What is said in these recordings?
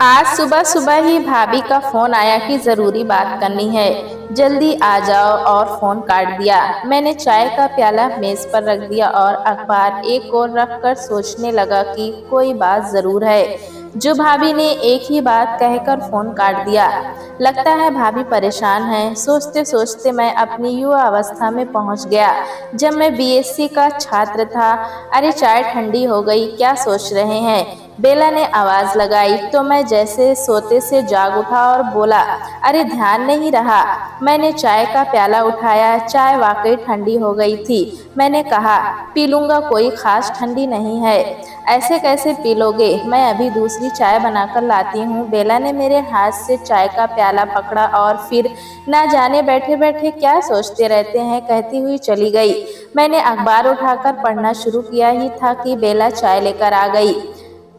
आज सुबह सुबह ही भाभी का फोन आया कि जरूरी बात करनी है, जल्दी आ जाओ, और फोन काट दिया। मैंने चाय का प्याला मेज पर रख दिया और अखबार एक ओर रखकर सोचने लगा कि कोई बात जरूर है। जो भाभी ने एक ही बात कहकर फोन काट दिया। लगता है भाभी परेशान है। सोचते सोचते मैं अपनी युवा अवस्था में पहुंच गया, जब मैं बीएससी का छात्र था। अरे चाय ठंडी हो गई, क्या सोच रहे हैं? बेला ने आवाज लगाई तो मैं जैसे सोते से जाग उठा और बोला, अरे ध्यान नहीं रहा। मैंने चाय का प्याला उठाया। चाय वाकई ठंडी हो गई थी। मैंने कहा, पी लूंगा, कोई खास ठंडी नहीं है। ऐसे कैसे पी लोगे? मैं अभी दूसरी चाय बनाकर लाती हूँ। बेला ने मेरे हाथ से चाय का प्याला पकड़ा और फिर ना जाने बैठे बैठे क्या सोचते रहते हैं कहती हुई चली गई। मैंने अखबार उठाकर पढ़ना शुरू किया ही था कि बेला चाय लेकर आ गई।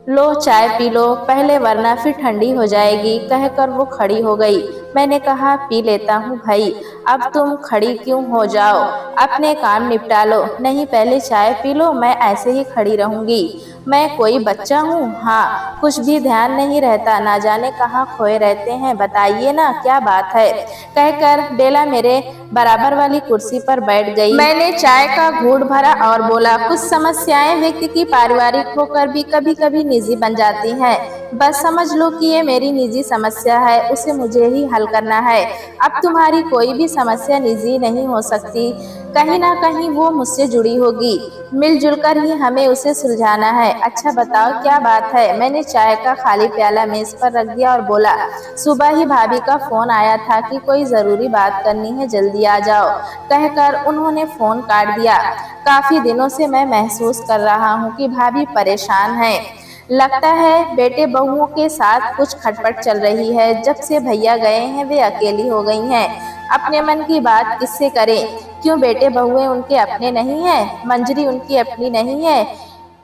लो चाय पी लो पहले, वरना फिर ठंडी हो जाएगी, कहकर वो खड़ी हो गई। मैंने कहा, पी लेता हूँ भाई, अब तुम खड़ी क्यों हो जाओ, अपने काम निपटा लो। नहीं, पहले चाय पी लो, मैं ऐसे ही खड़ी रहूंगी। मैं कोई बच्चा हूँ? हाँ, कुछ भी ध्यान नहीं रहता, ना जाने कहाँ खोए रहते हैं। बताइए ना, क्या बात है? कहकर बेला मेरे बराबर वाली कुर्सी पर बैठ गई। मैंने चाय का घूंट भरा और बोला, कुछ समस्याएं व्यक्ति की पारिवारिक होकर भी कभी कभी निजी बन जाती हैं। बस समझ लो कि ये मेरी निजी समस्या है, उसे मुझे ही हल करना है। अब तुम्हारी कोई भी समस्या निजी नहीं हो सकती, कहीं ना कहीं वो मुझसे जुड़ी होगी। मिलजुल कर ही हमें उसे सुलझाना है। अच्छा बताओ, क्या बात है? मैंने चाय का खाली प्याला मेज पर रख दिया और बोला, सुबह ही भाभी का फोन आया था कि कोई जरूरी बात करनी है, जल्दी आ जाओ, कहकर उन्होंने फोन काट दिया। काफी दिनों से मैं महसूस कर रहा हूँ कि भाभी परेशान है। लगता है बेटे बहुओं के साथ कुछ खटपट चल रही है। जब से भैया गए हैं वे अकेली हो गई हैं। अपने मन की बात किससे करें? क्यों बेटे बहुएं उनके अपने नहीं हैं? मंजरी उनकी अपनी नहीं है?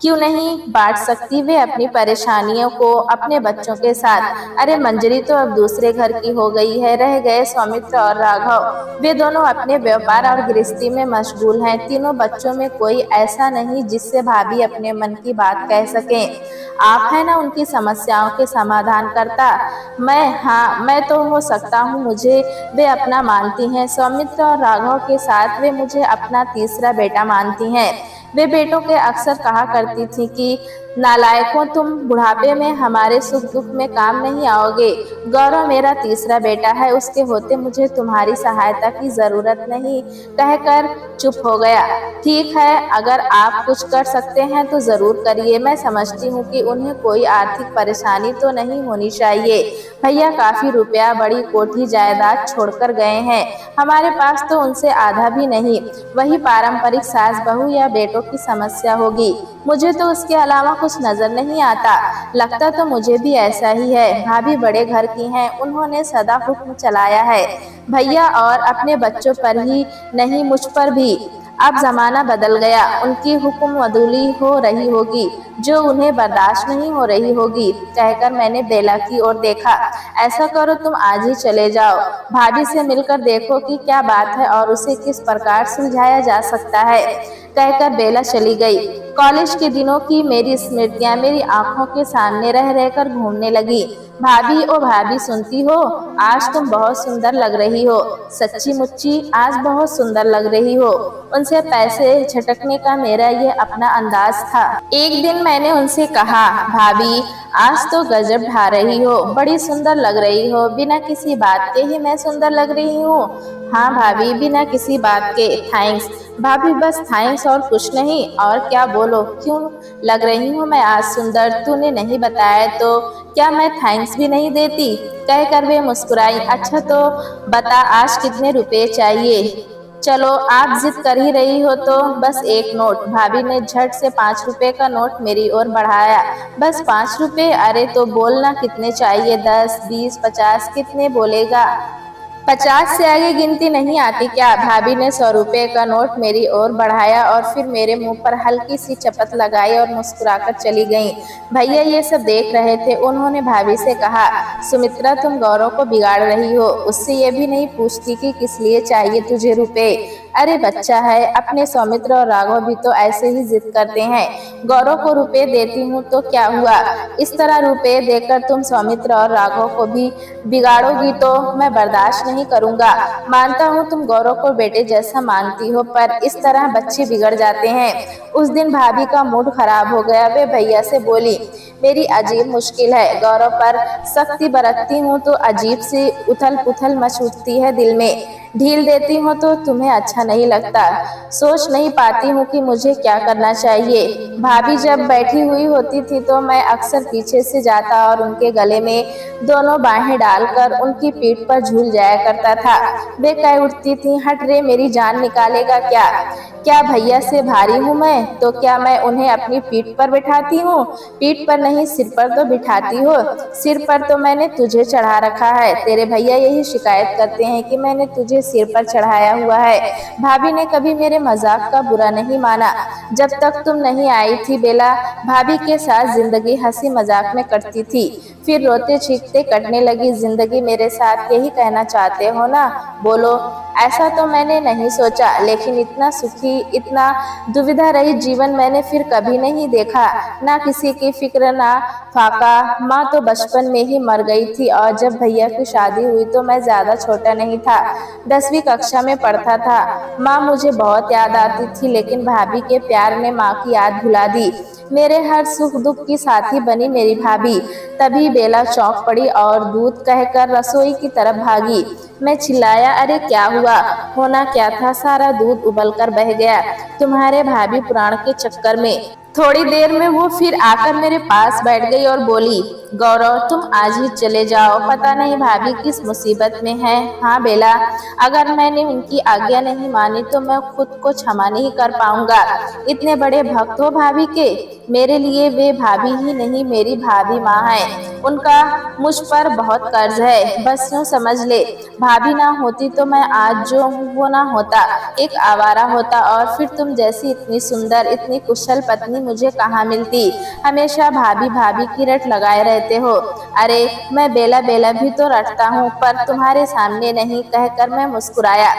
क्यों नहीं बांट सकती वे अपनी परेशानियों को अपने बच्चों के साथ? अरे मंजरी तो अब दूसरे घर की हो गई है। रह गए सौमित्र और राघव, वे दोनों अपने व्यापार और गृहस्थी में मशगूल हैं। तीनों बच्चों में कोई ऐसा नहीं जिससे भाभी अपने मन की बात कह सकें। आप है ना उनकी समस्याओं के समाधान करता। हाँ, मैं तो हो सकता हूँ, मुझे वे अपना मानती हैं। सौमित्र और राघव के साथ वे मुझे अपना तीसरा बेटा मानती हैं। वे बेटों के अक्सर कहा करती थी कि नालायकों, तुम बुढ़ापे में हमारे सुख दुख में काम नहीं आओगे। गौरव मेरा तीसरा बेटा है, उसके होते मुझे तुम्हारी सहायता की जरूरत नहीं, कहकर चुप हो गया। ठीक है, अगर आप कुछ कर सकते हैं तो जरूर करिए। मैं समझती हूँ कि उन्हें कोई आर्थिक परेशानी तो नहीं होनी चाहिए। भैया काफी रुपया, बड़ी कोठी जायदाद छोड़कर गए हैं। हमारे पास तो उनसे आधा भी नहीं। वही पारंपरिक सास बहू या बेटों की समस्या होगी। मुझे तो उसके अलावा कुछ नजर नहीं आता। लगता तो मुझे भी ऐसा ही है। भाभी बड़े घर की हैं, उन्होंने सदा हुक्म चलाया है भैया और अपने बच्चों पर ही नहीं, मुझ पर भी। अब जमाना बदल गया, उनकी हुक्म अदुली हो रही होगी, जो उन्हें बर्दाश्त नहीं हो रही होगी, कहकर मैंने बेला की ओर देखा। ऐसा करो, तुम आज ही चले जाओ, भाभी से मिलकर देखो कि क्या बात है और उसे किस प्रकार सुलझाया जा सकता है, कहकर बेला चली गई। कॉलेज के दिनों की मेरी स्मृतियां मेरी आंखों के सामने रह रहकर घूमने लगी। भाभी, ओ भाभी, सुनती हो? आज तुम बहुत सुंदर लग रही हो। सच्ची मुच्ची आज बहुत सुंदर लग रही हो। उनसे पैसे झटकने का मेरा ये अपना अंदाज था। एक दिन मैंने उनसे कहा, भाभी आज तो गजब ढा रही हो, बड़ी सुंदर लग रही हो। बिना किसी बात के ही मैं सुंदर लग रही हूँ? हाँ भाभी, बिना किसी बात के। थैंक्स भाभी, बस थैंक्स और कुछ नहीं। और क्या बोलो, क्यों लग रही हूँ मैं आज सुंदर? तूने नहीं बताया तो क्या मैं थैंक्स भी नहीं देती, कहकर वे मुस्कुराई। अच्छा तो बता, आज कितने रुपए चाहिए? चलो आप जिद कर ही रही हो तो बस एक नोट। भाभी ने झट से 5 रुपए का नोट मेरी ओर बढ़ाया। बस 5 रुपए? अरे तो बोलना कितने चाहिए? 10, 20, 50, कितने बोलेगा? 50 से आगे गिनती नहीं आती क्या? भाभी ने 100 रुपए का नोट मेरी ओर बढ़ाया और फिर मेरे मुंह पर हल्की सी चपत लगाई और मुस्कुराकर चली गईं। भैया ये सब देख रहे थे। उन्होंने भाभी से कहा, सुमित्रा तुम गौरव को बिगाड़ रही हो, उससे ये भी नहीं पूछती कि किस लिए चाहिए तुझे रुपए। अरे बच्चा है, अपने सौमित्र और राघव भी तो ऐसे ही जिद करते हैं। गौरव को रुपए देती हूँ तो क्या हुआ, इस तरह रुपए देकर तुम सौमित्र और राघव को भी बिगाड़ोगी तो मैं बर्दाश्त नहीं करूँगा। मानता हूँ तुम गौरव को बेटे जैसा मानती हो, पर इस तरह बच्चे बिगड़ जाते हैं। उस दिन भाभी का मूड खराब हो गया। वे भैया से बोली, मेरी अजीब मुश्किल है, गौरव पर सख्ती बरतती हूँ तो अजीब सी उथल पुथल मच उठती है दिल में, ढील देती हूँ तो तुम्हें अच्छा नहीं लगता। सोच नहीं पाती हूँ कि मुझे क्या करना चाहिए। भाभी जब बैठी हुई होती थी तो मैं अक्सर पीछे से जाता और उनके गले में दोनों बाहें डालकर उनकी पीठ पर झूल जाया करता था। वे कह उठती थी, हट रे, मेरी जान निकालेगा क्या? क्या भैया से भारी हूँ मैं? तो क्या मैं उन्हें अपनी पीठ पर बिठाती हूँ? पीठ पर नहीं, सिर पर तो बिठाती हो। सिर पर तो मैंने तुझे चढ़ा रखा है। तेरे भैया यही शिकायत करते हैं कि मैंने तुझे सिर पर चढ़ाया हुआ है। भाभी ने कभी मेरे मजाक का बुरा नहीं माना। जब तक तुम नहीं आई थी बेला, भाभी के साथ जिंदगी हंसी मजाक में कटती थी, फिर रोते चीखते कटने लगी जिंदगी। मेरे साथ यही कहना चाहते हो ना? बोलो। ऐसा तो मैंने नहीं सोचा, लेकिन इतना सुखी, इतना दुविधा रहित जीवन मैंने फिर कभी नहीं देखा। ना किसी की फिक्र, ना फाका। माँ तो बचपन में ही मर गई थी और जब भैया की शादी हुई तो मैं ज्यादा छोटा नहीं था, 10वीं कक्षा में पढ़ता था। माँ मुझे बहुत याद आती थी, लेकिन भाभी के प्यार ने माँ की याद भुला दी। मेरे हर सुख दुख की साथी बनी मेरी भाभी। तभी बेला चौंक पड़ी और दूध कहकर रसोई की तरफ भागी। मैं चिल्लाया, अरे क्या हुआ? होना क्या था, सारा दूध उबलकर बह गया तुम्हारे भाभी पुराण के चक्कर में। थोड़ी देर में वो फिर आकर मेरे पास बैठ गई और बोली, गौरव तुम आज ही चले जाओ, पता नहीं भाभी किस मुसीबत में है। हाँ बेला, अगर मैंने उनकी आज्ञा नहीं मानी तो मैं खुद को क्षमा नहीं कर पाऊंगा। इतने बड़े भक्त हो भाभी के, मेरे लिए वे भाभी ही नहीं, मेरी भाभी माँ है। उनका मुझ पर बहुत कर्ज है, बस यूँ समझ ले। भाभी ना होती तो मैं आज जो हूँ वो ना होता, एक आवारा होता। और फिर तुम जैसी इतनी सुंदर, इतनी कुशल पत्नी मुझे कहाँ मिलती? हमेशा भाभी भाभी की रट लगाए रहते हो। अरे मैं बेला बेला भी तो रटता हूँ, पर तुम्हारे सामने नहीं, कहकर मैं मुस्कुराया।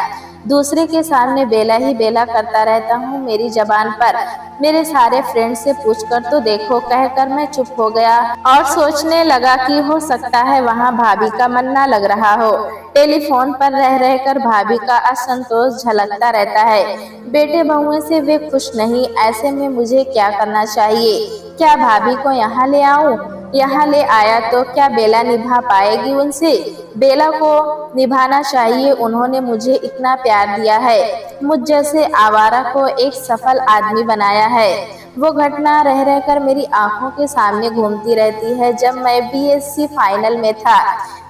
दूसरे के सामने बेला ही बेला करता रहता हूँ मेरी जबान पर। मेरे सारे फ्रेंड से पूछकर तो देखो, कहकर मैं चुप हो गया और सोचने लगा कि हो सकता है वहाँ भाभी का मन ना लग रहा हो। टेलीफोन पर रह रहकर भाभी का असंतोष झलकता रहता है। बेटे बहुओं से वे खुश नहीं, ऐसे में मुझे क्या करना चाहिए? क्या भाभी को यहाँ ले आऊं? यहाँ ले आया तो क्या बेला निभा पाएगी उनसे? बेला को निभाना चाहिए, उन्होंने मुझे इतना प्यार दिया है, मुझ जैसे आवारा को एक सफल आदमी बनाया है। वो घटना रह रहकर मेरी आंखों के सामने घूमती रहती है। जब मैं बीएससी फाइनल में था,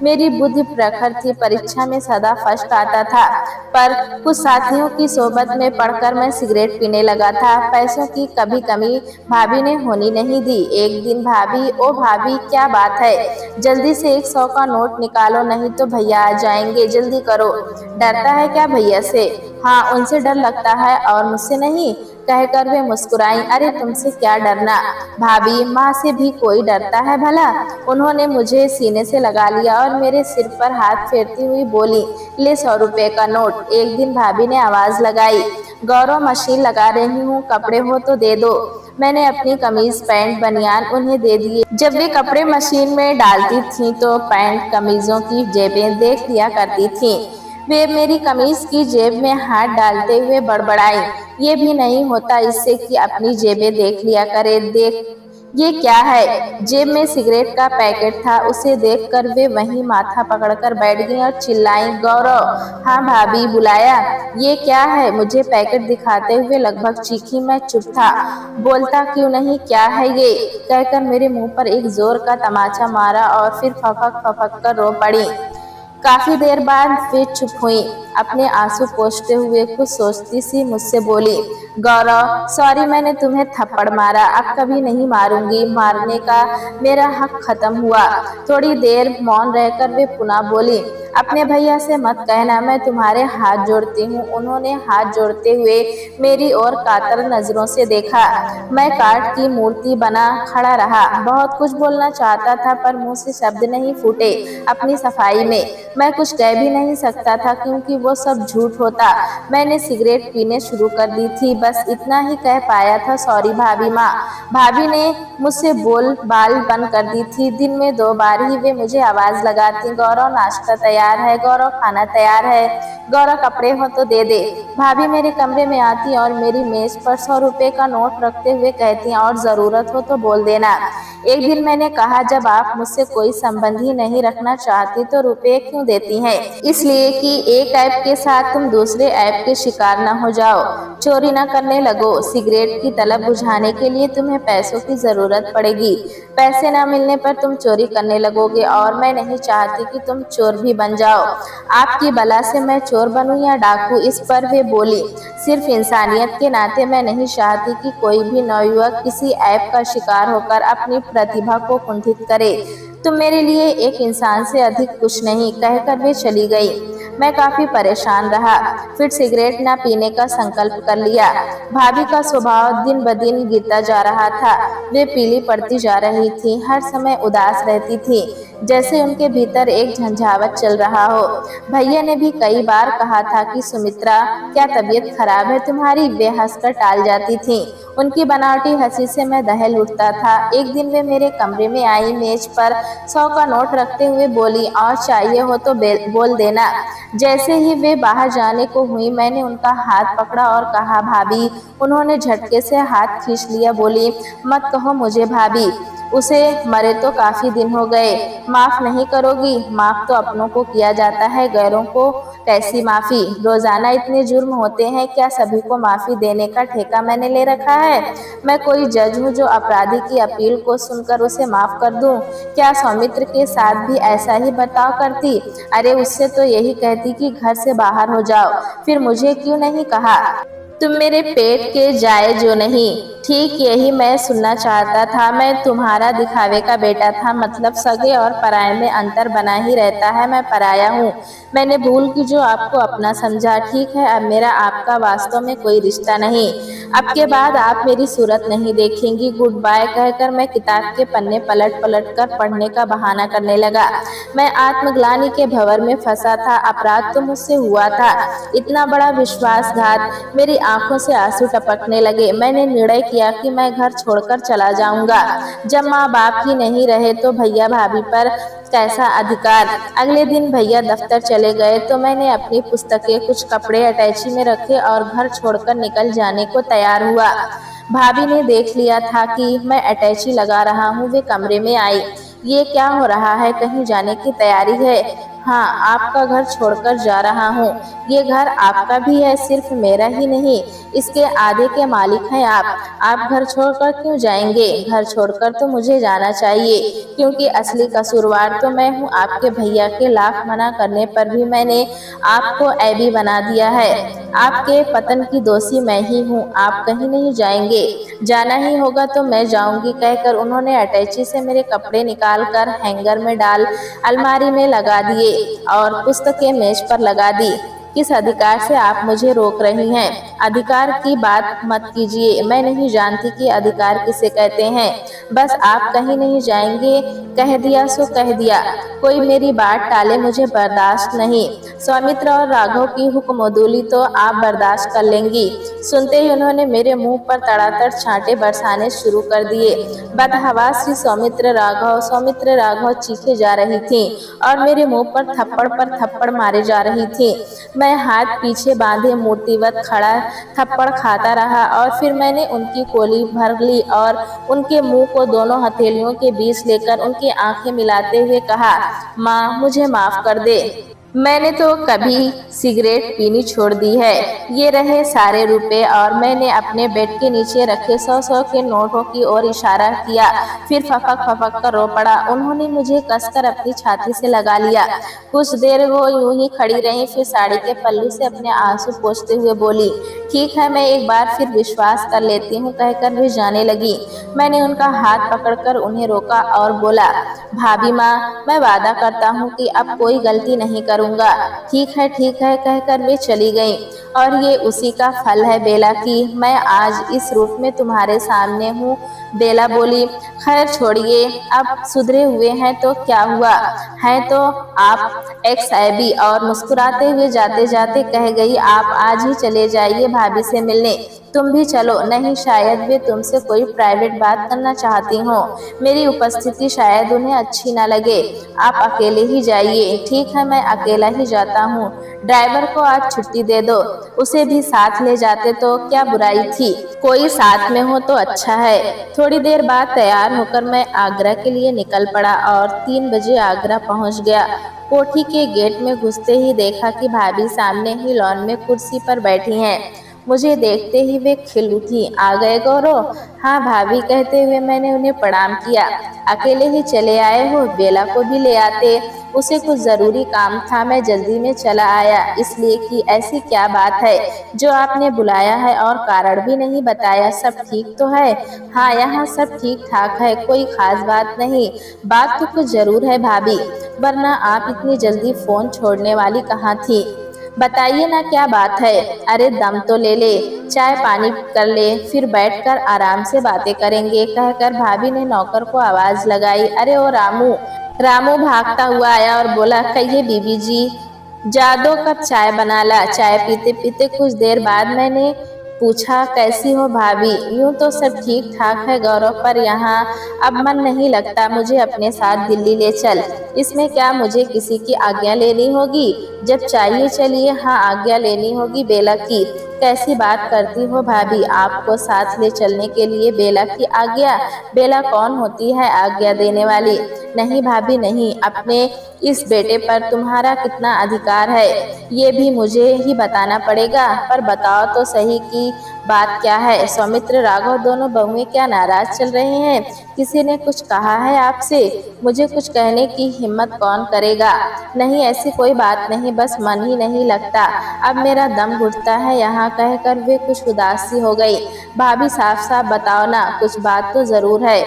मेरी बुद्धि प्रखर थी, परीक्षा में सदा फर्स्ट आता था, पर कुछ साथियों की सोबत में पढ़कर मैं सिगरेट पीने लगा था। पैसों की कभी कमी भाभी ने होनी नहीं दी। एक दिन भाभी, ओ भाभी क्या बात है, जल्दी से 100 का नोट निकालो, नहीं तो भैया आ जाएंगे, जल्दी करो। डरता है क्या भैया से? हाँ, उनसे डर लगता है और मुझसे नहीं, कहकर वे मुस्कुराई। अरे तुमसे क्या डरना भाभी, माँ से भी कोई डरता है भला? उन्होंने मुझे सीने से लगा लिया और मेरे सिर पर हाथ फेरती हुई बोली, ले 100 रुपए का नोट। एक दिन भाभी ने आवाज लगाई, गौरव मशीन लगा रही हूँ, कपड़े हो तो दे दो। मैंने अपनी कमीज पैंट बनियान उन्हें दे दिए। जब वे कपड़े मशीन में डालती थीं तो पैंट कमीजों की जेबें देख लिया करती थीं। वे मेरी कमीज की जेब में हाथ डालते हुए बड़बड़ाई, ये भी नहीं होता इससे कि अपनी जेबें देख लिया करे। देख ये क्या है? जेब में सिगरेट का पैकेट था, उसे देखकर वे वहीं माथा पकड़कर बैठ गईं और चिल्लाईं, गौरव। हाँ भाभी, बुलाया? ये क्या है? मुझे पैकेट दिखाते हुए लगभग चीखी। मैं चुप था, बोलता क्यों नहीं, क्या है ये? कहकर मेरे मुंह पर एक जोर का तमाचा मारा और फिर फपक फपक कर रो पड़ी। काफी देर बाद वे चुप हुई, अपने आंसू पोंछते हुए कुछ सोचती सी मुझसे बोली, गौरव सॉरी, मैंने तुम्हें थप्पड़ मारा, अब कभी नहीं मारूंगी, मारने का मेरा हक खत्म हुआ। थोड़ी देर मौन रहकर वे पुनः बोली, अपने भैया से मत कहना, मैं तुम्हारे हाथ जोड़ती हूँ। उन्होंने हाथ जोड़ते हुए मेरी ओर कातर नजरों से देखा। मैं काठ की मूर्ति बना खड़ा रहा, बहुत कुछ बोलना चाहता था पर मुंह से शब्द नहीं फूटे। अपनी सफाई में मैं कुछ कह भी नहीं सकता था, क्योंकि वो सब झूठ होता। मैंने सिगरेट पीने शुरू कर दी थी, बस इतना ही कह पाया था, सॉरी भाभी माँ। भाभी ने मुझसे बोल बाल बंद कर दी थी। दिन में 2 बार ही वे मुझे आवाज लगाती, गौरव नाश्ता तैयार है, गौरव खाना तैयार है, गौरव कपड़े हो तो दे दे। भाभी मेरे कमरे में आती और मेरी मेज पर 100 रुपए का नोट रखते हुए कहती, और जरूरत हो तो बोल देना। एक दिन मैंने कहा, जब आप मुझसे कोई संबंध ही नहीं रखना चाहती तो रुपए क्यों देती हैं? इसलिए कि एक ऐप के साथ तुम दूसरे ऐप के शिकार न हो जाओ, चोरी न करने लगो। सिगरेट की तलब बुझाने के लिए तुम्हें पैसों की जरूरत पड़ेगी, पैसे न मिलने पर तुम चोरी करने लगोगे, और मैं नहीं चाहती कि तुम चोर भी बन जाओ। आपकी बला से मैं चोर बनूं या डाकू? इस पर वे बोली, सिर्फ इंसानियत के नाते मैं नहीं चाहती कि कोई भी नवयुवक किसी ऐप का शिकार होकर अपनी प्रतिभा को कुंठित करे। तुम मेरे लिए एक इंसान से अधिक कुछ नहीं, कहकर वे चली गई। मैं काफी परेशान रहा, फिर सिगरेट न पीने का संकल्प कर लिया। भाभी का स्वभाव दिन ब दिन गिरता जा रहा था। वे पीली पड़ती जा रही थी, हर समय उदास रहती थी, जैसे उनके भीतर एक झंझावात चल रहा हो। भैया ने भी कई बार कहा था कि सुमित्रा, क्या तबीयत खराब है तुम्हारी? वे हंसकर टाल जाती थीं। उनकी बनावटी हंसी से मैं दहल उठता था। एक दिन वे मेरे कमरे में आई, मेज पर 100 का नोट रखते हुए बोली, और चाहिए हो तो बोल देना। जैसे ही वे बाहर जाने को हुई, मैंने उनका हाथ पकड़ा और कहा, भाभी। उन्होंने झटके से हाथ खींच लिया, बोली, मत कहो मुझे भाभी, उसे मरे तो काफी दिन हो गए। माफ नहीं करोगी? माफ तो अपनों को किया जाता है, गैरों को कैसी माफी? रोजाना इतने जुर्म होते हैं, क्या सभी को माफी देने का ठेका मैंने ले रखा है? मैं कोई जज हूँ जो अपराधी की अपील को सुनकर उसे माफ कर दूं? क्या सौमित्र के साथ भी ऐसा ही बर्ताव करती? अरे उससे तो यही कहती कि घर से बाहर हो जाओ, फिर मुझे क्यों नहीं कहा? तुम मेरे पेट के जाए जो नहीं। ठीक यही मैं सुनना चाहता था। मैं तुम्हारा दिखावे का बेटा था, मतलब सगे और पराये में अंतर बना ही रहता है। मैं पराया हूँ, मैंने भूल की जो आपको अपना समझा। ठीक है, अब मेरा आपका वास्तव में कोई रिश्ता नहीं। अब के बाद आप मेरी सूरत नहीं देखेंगी। गुड बाय कहकर मैं किताब के पन्ने पलट पलट कर पढ़ने का बहाना करने लगा। मैं आत्मग्लानि के भंवर में फंसा था। अपराध तो मुझसे हुआ था, इतना बड़ा विश्वासघात। मेरी आंखों से आंसू टपकने लगे। मैंने निर्णय किया कि मैं घर छोड़कर चला जाऊंगा। जब माँ बाप ही नहीं रहे तो भैया भाभी पर कैसा अधिकार? अगले दिन भैया दफ्तर चले गए तो मैंने अपनी पुस्तकें, कुछ कपड़े अटैची में रखे और घर छोड़कर निकल जाने को तैयार हुआ। भाभी ने देख लिया था कि मैं अटैची लगा रहा हूँ। वे कमरे में आई। ये क्या हो रहा है? कहीं जाने की तैयारी है? हाँ, आपका घर छोड़कर जा रहा हूँ। ये घर आपका भी है, सिर्फ मेरा ही नहीं, इसके आधे के मालिक हैं आप घर छोड़कर क्यों जाएंगे? घर छोड़कर तो मुझे जाना चाहिए, क्योंकि असली कसूरवार तो मैं हूँ। आपके भैया के लाख मना करने पर भी मैंने आपको ऐबी बना दिया है। आपके पतन की दोषी मैं ही हूँ। आप कहीं नहीं जाएंगे। जाना ही होगा तो मैं जाऊंगी, कहकर उन्होंने अटैची से मेरे कपड़े निकालकर हैंगर में डाल अलमारी में लगा दिए और पुस्तकें मेज पर लगा दी। किस अधिकार से आप मुझे रोक रही हैं? अधिकार की बात मत कीजिए, मैं नहीं जानती कि अधिकार किसे कहते हैं। बस आप कहीं नहीं जाएंगे, कह दिया सो कह दिया। कोई मेरी बात टाले, मुझे बर्दाश्त नहीं। सौमित्र और राघव की हुक्मदुली तो आप बर्दाश्त कर लेंगी। सुनते ही उन्होंने मेरे मुंह पर तड़ातड़ छांटे बरसाने शुरू कर दिए। बदहवास सी सौमित्र राघव चीखे जा रही थीं और मेरे मुंह पर थप्पड़ मारे जा रही थीं। मैं हाथ पीछे बांधे मूर्तिवत खड़ा थप्पड़ खाता रहा और फिर मैंने उनकी कोली भर ली और उनके मुंह को दोनों हथेलियों के बीच लेकर उनकी आंखें मिलाते हुए कहा, माँ मुझे माफ कर दे। मैंने तो कभी सिगरेट पीनी छोड़ दी है। ये रहे सारे रुपए। और मैंने अपने बेड के नीचे रखे 100 के नोटों की ओर इशारा किया, फिर फपक कर रो पड़ा। उन्होंने मुझे कसकर अपनी छाती से लगा लिया। कुछ देर वो यूं ही खड़ी रही, फिर साड़ी के पल्लू से अपने आंसू पोंछते हुए बोली, ठीक है, मैं एक बार फिर विश्वास कर लेती हूँ, कहकर वे जाने लगी। मैंने उनका हाथ पकड़कर उन्हें रोका और बोला, भाभी माँ, मैं वादा करता हूँ कि अब कोई गलती नहीं करूँगी। करूँगा। ठीक है कहकर वे चली गईं। और ये उसी का फल है बेला की मैं आज इस रूप में तुम्हारे सामने हूँ। बेला बोली, खैर छोड़िए, अब सुधरे हुए हैं तो क्या हुआ, हैं तो आप एक सैबी। और मुस्कुराते हुए जाते जाते कह गई, आप आज ही चले जाइए भाभी से मिलने। तुम भी चलो। नहीं, शायद वे तुमसे कोई प्राइवेट बात करना चाहती हो। मेरी उपस्थिति शायद उन्हें अच्छी न लगे। आप अकेले ही जाइए। ठीक है, मैं अकेला ही जाता हूँ। ड्राइवर को आज छुट्टी दे दो। उसे भी साथ ले जाते तो क्या बुराई थी, कोई साथ में हो तो अच्छा है। थोड़ी देर बाद तैयार होकर मैं आगरा के लिए निकल पड़ा और 3 बजे आगरा पहुँच गया। कोठी के गेट में घुसते ही देखा कि भाभी सामने ही लॉन में कुर्सी पर बैठी हैं। मुझे देखते ही वे खिल उठी। आ गए गौरव? हाँ भाभी, कहते हुए मैंने उन्हें प्रणाम किया। अकेले ही चले आए हो? बेला को भी ले आते, उसे कुछ जरूरी काम था, मैं जल्दी में चला आया इसलिए कि ऐसी क्या बात है जो आपने बुलाया है और कारण भी नहीं बताया? सब ठीक तो है? हाँ, यहाँ सब ठीक ठाक है, कोई खास बात नहीं। बात तो कुछ जरूर है भाभी, वरना आप इतनी जल्दी फोन छोड़ने वाली कहाँ थी? बताइए ना, क्या बात है? अरे दम तो ले ले, चाय पानी कर ले, फिर बैठकर आराम से बातें करेंगे, कहकर भाभी ने नौकर को आवाज लगाई। अरे ओ रामू! रामू भागता हुआ आया और बोला, कहिए बीबी जी। जादो कप चाय बना ला। चाय पीते पीते कुछ देर बाद मैंने पूछा, कैसी हो भाभी? यूं तो सब ठीक ठाक है गौरव, पर यहाँ अब मन नहीं लगता, मुझे अपने साथ दिल्ली ले चल। इसमें क्या मुझे किसी की आज्ञा लेनी होगी? जब चाहिए चलिए। हाँ, आज्ञा लेनी होगी बेला की। कैसी बात करती हो भाभी, आपको साथ ले चलने के लिए बेला की आज्ञा? बेला कौन होती है आज्ञा देने वाली? नहीं भाभी नहीं, अपने इस बेटे पर तुम्हारा कितना अधिकार है ये भी मुझे ही बताना पड़ेगा। पर बताओ तो सही कि बात क्या है? सौमित्र राघव दोनों बहुएं क्या नाराज चल रहे हैं? किसी ने कुछ कहा है आपसे? मुझे कुछ कहने की हिम्मत कौन करेगा? नहीं, ऐसी कोई बात नहीं, बस मन ही नहीं लगता, अब मेरा दम घुटता है यहाँ, कहकर वे कुछ उदास सी हो गई। भाभी साफ साफ बताओ ना, कुछ बात तो जरूर है।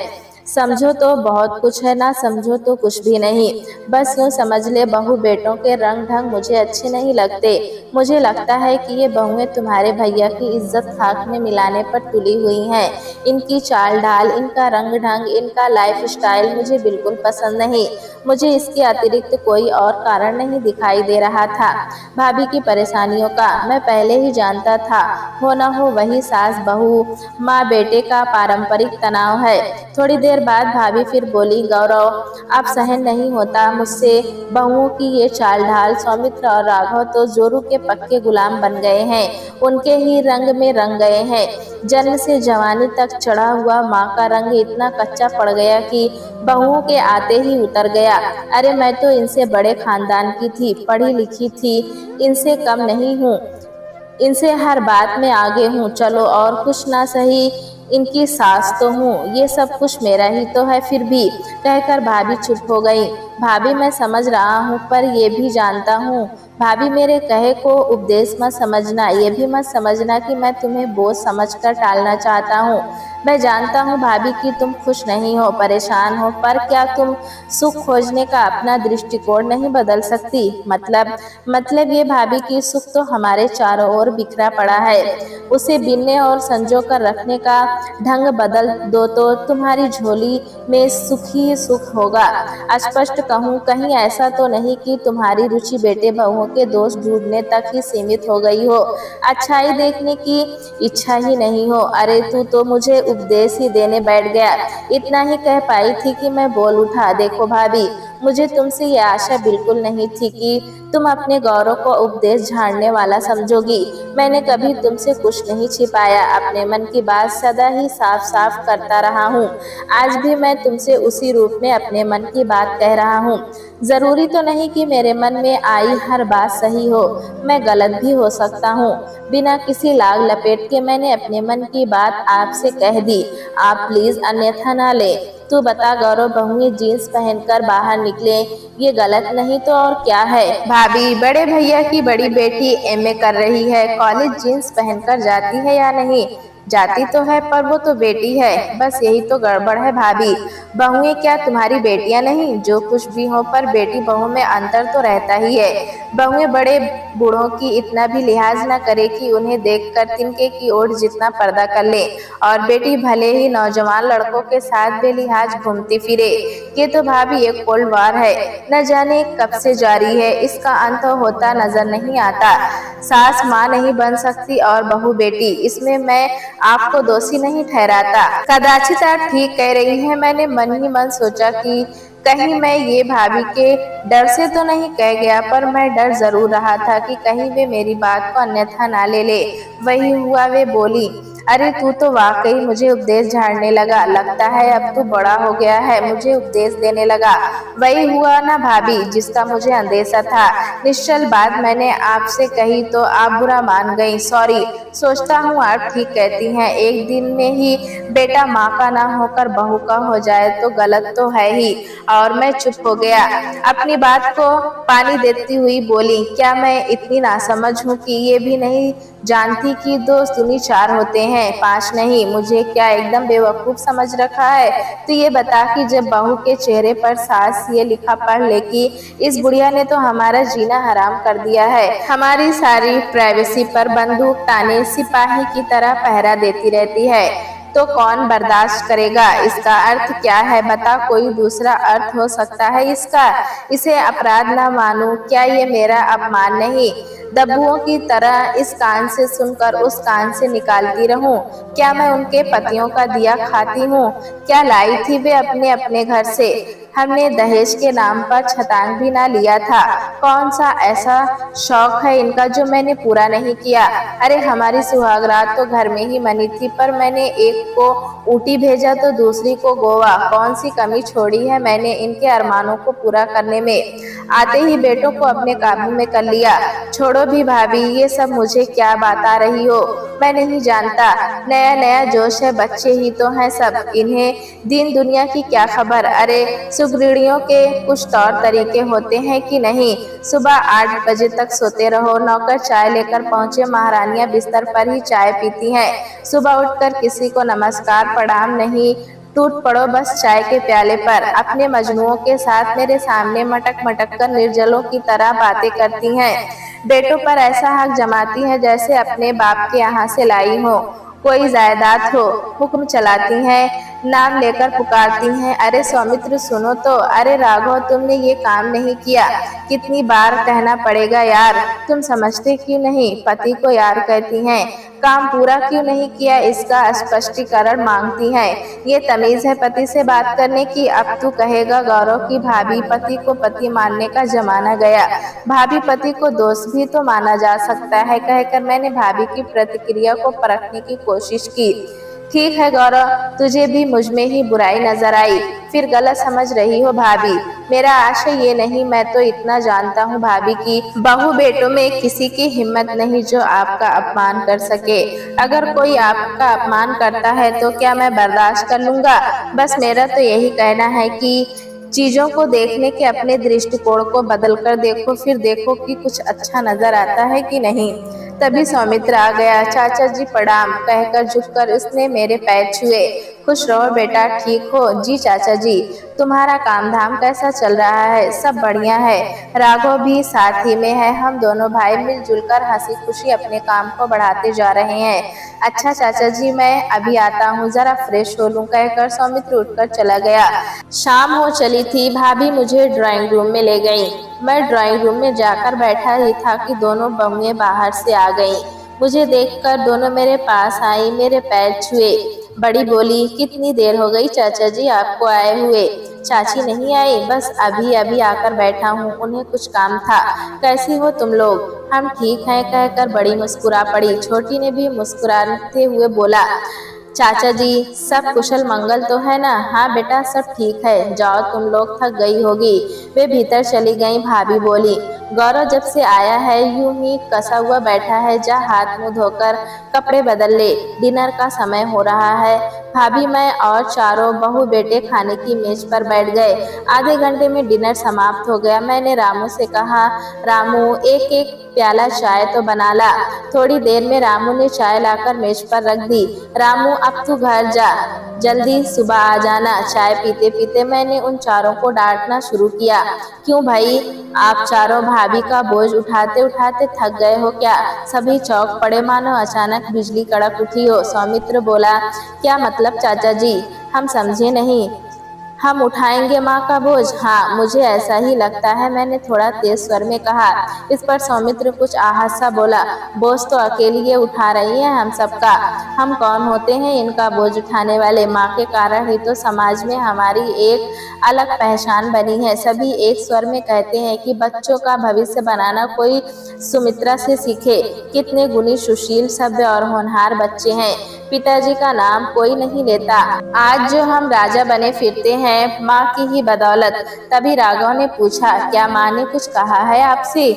समझो तो बहुत कुछ है, ना समझो तो कुछ भी नहीं। बस यूँ समझ ले, बहू बेटों के रंग ढंग मुझे अच्छे नहीं लगते। मुझे लगता है कि ये बहुएं तुम्हारे भैया की इज्जत खाक में मिलाने पर तुली हुई हैं। इनकी चाल ढाल, इनका रंग ढंग, इनका लाइफ स्टाइल मुझे बिल्कुल पसंद नहीं। मुझे इसके अतिरिक्त कोई और कारण नहीं दिखाई दे रहा था। भाभी की परेशानियों का मैं पहले ही जानता था। हो न हो वही सास बहू माँ बेटे का पारंपरिक तनाव है। थोड़ी देर बाद भाभी फिर बोली, गौरव अब सहन नहीं होता मुझसे बहुओं की ये चाल ढाल। सौमित्र और राघव तो जोरू के पक्के गुलाम बन गए हैं, उनके ही रंग में रंग गए हैं। जन्म से जवानी तक चढ़ा हुआ माँ का रंग इतना कच्चा पड़ गया कि बहुओं के आते ही उतर गया। अरे मैं तो इनसे बड़े खानदान की थी, पढ़ी लिखी थी, इनसे कम नहीं हूँ, इनसे हर बात में आगे हूँ। चलो और कुछ ना सही, इनकी सास तो हूँ, ये सब कुछ मेरा ही तो है फिर भी, कहकर भाभी चुप हो गई। भाभी मैं समझ रहा हूँ, पर ये भी जानता हूँ, भाभी मेरे कहे को उपदेश मत समझना, ये भी मत समझना कि मैं तुम्हें बोझ समझकर टालना चाहता हूँ। मैं जानता हूँ भाभी कि तुम खुश नहीं हो, परेशान हो, पर क्या तुम सुख खोजने का अपना दृष्टिकोण नहीं बदल सकती? मतलब ये भाभी की सुख तो हमारे चारों ओर बिखरा पड़ा है, उसे बिनने और संजो कर रखने का ढंग बदल दो तो तुम्हारी झोली में सुख ही सुख होगा। स्पष्ट कहूँ, कहीं ऐसा तो नहीं कि तुम्हारी रुचि बेटे बहुओं के दोष ढूंढने तक ही सीमित हो गई हो, अच्छाई देखने की इच्छा ही नहीं हो? अरे तू तो मुझे उपदेश ही देने बैठ गया। इतना ही कह पाई थी कि मैं बोल उठा, देखो भाभी, मुझे तुमसे ये आशा बिल्कुल नहीं थी कि तुम अपने गौरव को उपदेश झाड़ने वाला समझोगी। मैंने कभी तुमसे कुछ नहीं छिपाया, अपने मन की बात सदा ही साफ साफ करता रहा हूँ। आज भी मैं तुमसे उसी रूप में अपने मन की बात कह रहा हूँ। जरूरी तो नहीं कि मेरे मन में आई हर बात सही हो, मैं गलत भी हो सकता हूँ। बिना किसी लाग लपेट के मैंने अपने मन की बात आपसे कह दी, आप प्लीज अन्यथा ना ले। तू बता गौरव, बहुएं जीन्स पहनकर बाहर निकले, ये गलत नहीं तो और क्या है? भाभी, बड़े भैया की बड़ी बेटी एमए कर रही है, कॉलेज जीन्स पहनकर जाती है या नहीं? जाती तो है पर वो तो बेटी है, बस यही तो गड़बड़ है भाभी। बहुएं क्या तुम्हारी बेटियां नहीं? जो कुछ भी हो पर बेटी बहू में अंतर तो रहता ही है। बहुएं बड़े बूढ़ों की इतना भी लिहाज न करे कि उन्हें देखकर तिनके की ओर जितना पर्दा कर ले, और बेटी भले ही नौजवान लड़कों के साथ बेलिहाज घूमती फिरे। ये तो भाभी एक कोल्ड वार है, न जाने कब से जारी है, इसका अंत होता नजर नहीं आता। सास माँ नहीं बन सकती और बहू बेटी, इसमें मैं आपको दोषी नहीं ठहराता। कदाचित आप ठीक कह रही हैं। मैंने मन ही मन सोचा कि कहीं मैं ये भाभी के डर से तो नहीं कह गया, पर मैं डर जरूर रहा था कि कहीं वे मेरी बात को अन्यथा ना ले ले। वही हुआ, वे बोली, अरे तू तो वाकई मुझे उपदेश झाड़ने लगा। लगता है अब तू बड़ा हो गया है, मुझे उपदेश देने लगा। वही हुआ ना भाभी जिसका मुझे अंदेशा था। निश्चल बात मैंने आपसे कही तो आप बुरा मान गई, सॉरी। सोचता हूँ आप ठीक कहती हैं, एक दिन में ही बेटा माँ का ना होकर बहू का हो जाए तो गलत तो है ही। और मैं चुप हो गया। अपनी बात को पानी देती हुई बोली, क्या मैं इतनी नासमझ हूँ कि ये भी नहीं जानती कि दो दूनी चार होते हैं, पांच नहीं? मुझे क्या एकदम बेवकूफ समझ रखा है? तो ये बता कि जब बहू के चेहरे पर सास ये लिखा पढ़ ले कि इस बुढ़िया ने तो हमारा जीना हराम कर दिया है, हमारी सारी प्राइवेसी पर बंदूक ताने सिपाही की तरह पहरा देती रहती है, तो कौन बर्दाश्त करेगा? इसका अर्थ क्या है बता? कोई दूसरा अर्थ हो सकता है इसका? इसे अपराध ना मानूं? क्या ये मेरा अपमान नहीं? दब्बुओं की तरह इस कान से सुनकर उस कान से निकालती रहूं? क्या मैं उनके पतियों का दिया खाती हूँ? क्या लाई थी वे अपने अपने घर से? हमने दहेज के नाम पर छटांग भी ना लिया था। कौन सा ऐसा शौक है इनका जो मैंने पूरा नहीं किया? अरे हमारी सुहागरात तो घर में ही मनी थी, पर मैंने एक को ऊटी भेजा तो दूसरी को गोवा। कौन सी कमी छोड़ी है मैंने इनके अरमानों को पूरा करने में? आते ही बेटों को अपने काबू में कर लिया। छोड़ो भी भाभी, ये सब मुझे क्या बता रही हो? मैं नहीं जानता। नया नया जोश है, बच्चे ही तो हैं सब, इन्हें दीन दुनिया की क्या खबर? अरे सुगृहियों के कुछ तौर तरीके होते हैं कि नहीं? सुबह 8 बजे तक सोते रहो, नौकर चाय लेकर पहुंचे, महारानियां बिस्तर पर ही चाय पीती हैं। सुबह उठकर किसी को नमस्कार प्रणाम नहीं, टूट पड़ो बस चाय के प्याले पर। अपने मजनुओं के साथ मेरे सामने मटक मटक कर निर्जलों की तरह बातें करती हैं। बेटों पर ऐसा हक जमाती हैं जैसे अपने बाप के यहाँ से लाई हो, कोई जायदाद हो। हुक्म चलाती हैं, नाम लेकर पुकारती हैं, अरे सौमित्र सुनो तो, अरे राघव तुमने ये काम नहीं किया। कितनी बार कहना पड़ेगा यार? तुम समझते क्यों नहीं? पति को यार कहती हैं। काम पूरा क्यों नहीं किया इसका स्पष्टीकरण मांगती हैं। ये तमीज है पति से बात करने की? अब तू कहेगा गौरव की भाभी पति को पति मानने का जमाना गया, भाभी पति को दोस्त भी तो माना जा सकता है, कहकर मैंने भाभी की प्रतिक्रिया को परखने की कोशिश की। ठीक है गौरव, तुझे भी मुझ में ही बुराई नजर आई, फिर गलत समझ रही हो भाभी। मेरा आशय ये नहीं, मैं तो इतना जानता हूँ भाभी की बहू बेटों में किसी की हिम्मत नहीं जो आपका अपमान कर सके। अगर कोई आपका अपमान करता है तो क्या मैं बर्दाश्त कर लूंगा? बस मेरा तो यही कहना है कि चीजों को देखने के अपने दृष्टिकोण को बदल कर देखो, फिर देखो कि कुछ अच्छा नजर आता है कि नहीं। तभी सौमित्र आ गया। चाचा जी प्रणाम कहकर झुककर उसने मेरे पैर छुए। खुश रहो बेटा, ठीक हो? जी चाचा जी। तुम्हारा काम धाम कैसा चल रहा है? सब बढ़िया है, राघव भी साथ ही में है, हम दोनों भाई मिलजुल कर हंसी खुशी अपने काम को बढ़ाते जा रहे हैं। अच्छा चाचा जी, मैं अभी आता हूँ, जरा फ्रेश हो लूं, कहकर सौमित्र उठकर चला गया। शाम हो चली थी, भाभी मुझे ड्राइंग रूम में ले गई। मैं ड्राइंग रूम में जाकर बैठा ही था कि दोनों बहुएं बाहर से आ गईं। मुझे देखकर दोनों मेरे पास आई, मेरे पैर छुए। बड़ी बोली, कितनी देर हो गई चाचा जी आपको आए हुए? चाची नहीं आई, बस अभी अभी आकर बैठा हूँ, उन्हें कुछ काम था। कैसी हो तुम लोग? हम ठीक हैं, कहकर बड़ी मुस्कुरा पड़ी। छोटी ने भी मुस्कुराते हुए बोला, चाचा जी सब कुशल मंगल तो है ना? हाँ बेटा सब ठीक है, जाओ तुम लोग थक गई होगी। वे भीतर चली गईं। भाभी बोली, गौरव जब से आया है यूं ही कसा हुआ बैठा है, जा हाथ मुंह धोकर कपड़े बदल ले, डिनर का समय हो रहा है। भाभी, मैं और चारों बहू बेटे खाने की मेज पर बैठ गए। आधे घंटे में डिनर समाप्त हो गया। मैंने रामू से कहा, रामू एक एक प्याला चाय तो बना ला। थोड़ी देर में रामू ने चाय लाकर मेज पर रख दी। रामू, अब तू घर जा, जल्दी सुबह आ जाना। चाय पीते पीते मैंने उन चारों को डांटना शुरू किया। क्यों भाई, आप चारों भाभी का बोझ उठाते उठाते थक गए हो क्या? सभी चौंक पड़े, मानो अचानक बिजली कड़क उठी हो। सौमित्र बोला, क्या मतलब चाचा जी, हम समझे नहीं। हम उठाएंगे माँ का बोझ? हाँ, मुझे ऐसा ही लगता है, मैंने थोड़ा तेज स्वर में कहा। इस पर सौमित्र कुछ आहत सा बोला, बोझ तो अकेली ये उठा रही है हम सबका। हम कौन होते हैं इनका बोझ उठाने वाले? माँ के कारण ही तो समाज में हमारी एक अलग पहचान बनी है। सभी एक स्वर में कहते हैं कि बच्चों का भविष्य बनाना कोई सुमित्रा से सीखे। कितने गुणी, सुशील, सभ्य और होनहार बच्चे हैं। पिताजी का नाम कोई नहीं लेता। आज जो हम राजा बने फिरते हैं, माँ की ही बदौलत। तभी राघव ने पूछा, क्या माँ ने कुछ कहा है आपसे?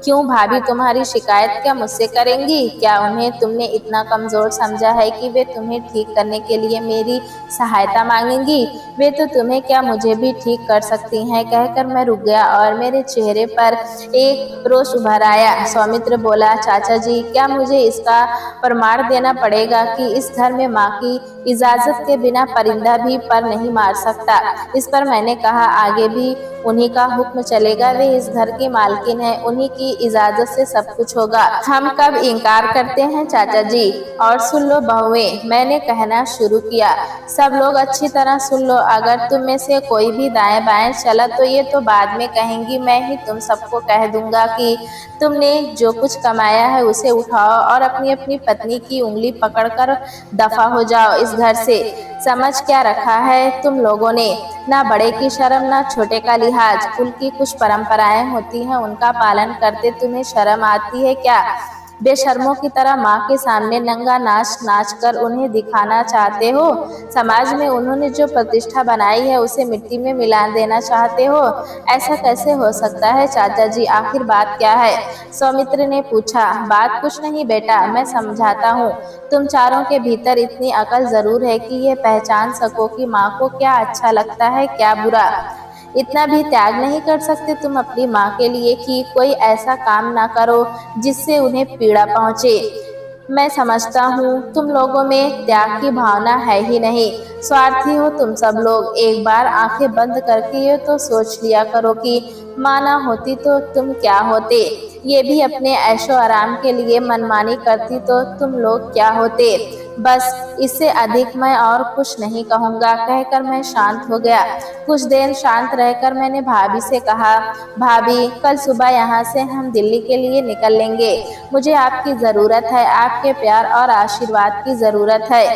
क्यों भाभी, तुम्हारी शिकायत क्या मुझसे करेंगी? क्या उन्हें तुमने इतना कमजोर समझा है कि वे तुम्हें ठीक करने के लिए मेरी सहायता मांगेंगी? वे तो तुम्हें क्या मुझे भी ठीक कर सकती हैं। कहकर मैं रुक गया और मेरे चेहरे पर एक रोष उभर आया। सौमित्र बोला, चाचा जी, क्या मुझे इसका प्रमाण देना पड़ेगा कि इस घर में माँ की इजाजत के बिना परिंदा भी पर नहीं मार सकता? इस पर मैंने कहा, आगे भी उन्हीं का हुक्म चलेगा। वे इस घर की मालकिन है, उन्हीं की इजाजत से सब कुछ होगा। हम कब इनकार करते हैं चाचा जी? और सुन लो बहुएं, मैंने कहना शुरू किया। सब लोग अच्छी तरह सुन लो। अगर तुम में से कोई भी दाएं बाएं चला तो ये तो बाद में कहेंगी, मैं ही तुम सबको कह दूंगा कि तुमने जो कुछ कमाया है उसे उठाओ और अपनी अपनी पत्नी की उंगली पकड़कर दफा हो जाओ इस घर से। समझ क्या रखा है तुम लोगों ने? ना बड़े की शर्म, ना छोटे का लिहाज। कुल की कुछ परंपराएं होती हैं, उनका पालन करते तुम्हें शर्म आती है क्या? बेशर्मों की तरह माँ के सामने नंगा नाच नाच कर उन्हें दिखाना चाहते हो? समाज में उन्होंने जो प्रतिष्ठा बनाई है उसे मिट्टी में मिला देना चाहते हो? ऐसा कैसे हो सकता है चाचा जी? आखिर बात क्या है? सौमित्र ने पूछा। बात कुछ नहीं बेटा, मैं समझाता हूँ। तुम चारों के भीतर इतनी अकल जरूर है कि ये पहचान सको कि माँ को क्या अच्छा लगता है, क्या बुरा। इतना भी त्याग नहीं कर सकते तुम अपनी माँ के लिए कि कोई ऐसा काम ना करो जिससे उन्हें पीड़ा पहुँचे? मैं समझता हूँ तुम लोगों में त्याग की भावना है ही नहीं। स्वार्थी हो तुम सब लोग। एक बार आंखें बंद करके ये तो सोच लिया करो कि माँ ना होती तो तुम क्या होते। ये भी अपने ऐशो आराम के लिए मनमानी करती तो तुम लोग क्या होते। बस, इससे अधिक मैं और कुछ नहीं कहूँगा, कहकर मैं शांत हो गया। कुछ देर शांत रहकर मैंने भाभी से कहा, भाभी, कल सुबह यहाँ से हम दिल्ली के लिए निकल लेंगे। मुझे आपकी ज़रूरत है, आपके प्यार और आशीर्वाद की ज़रूरत है।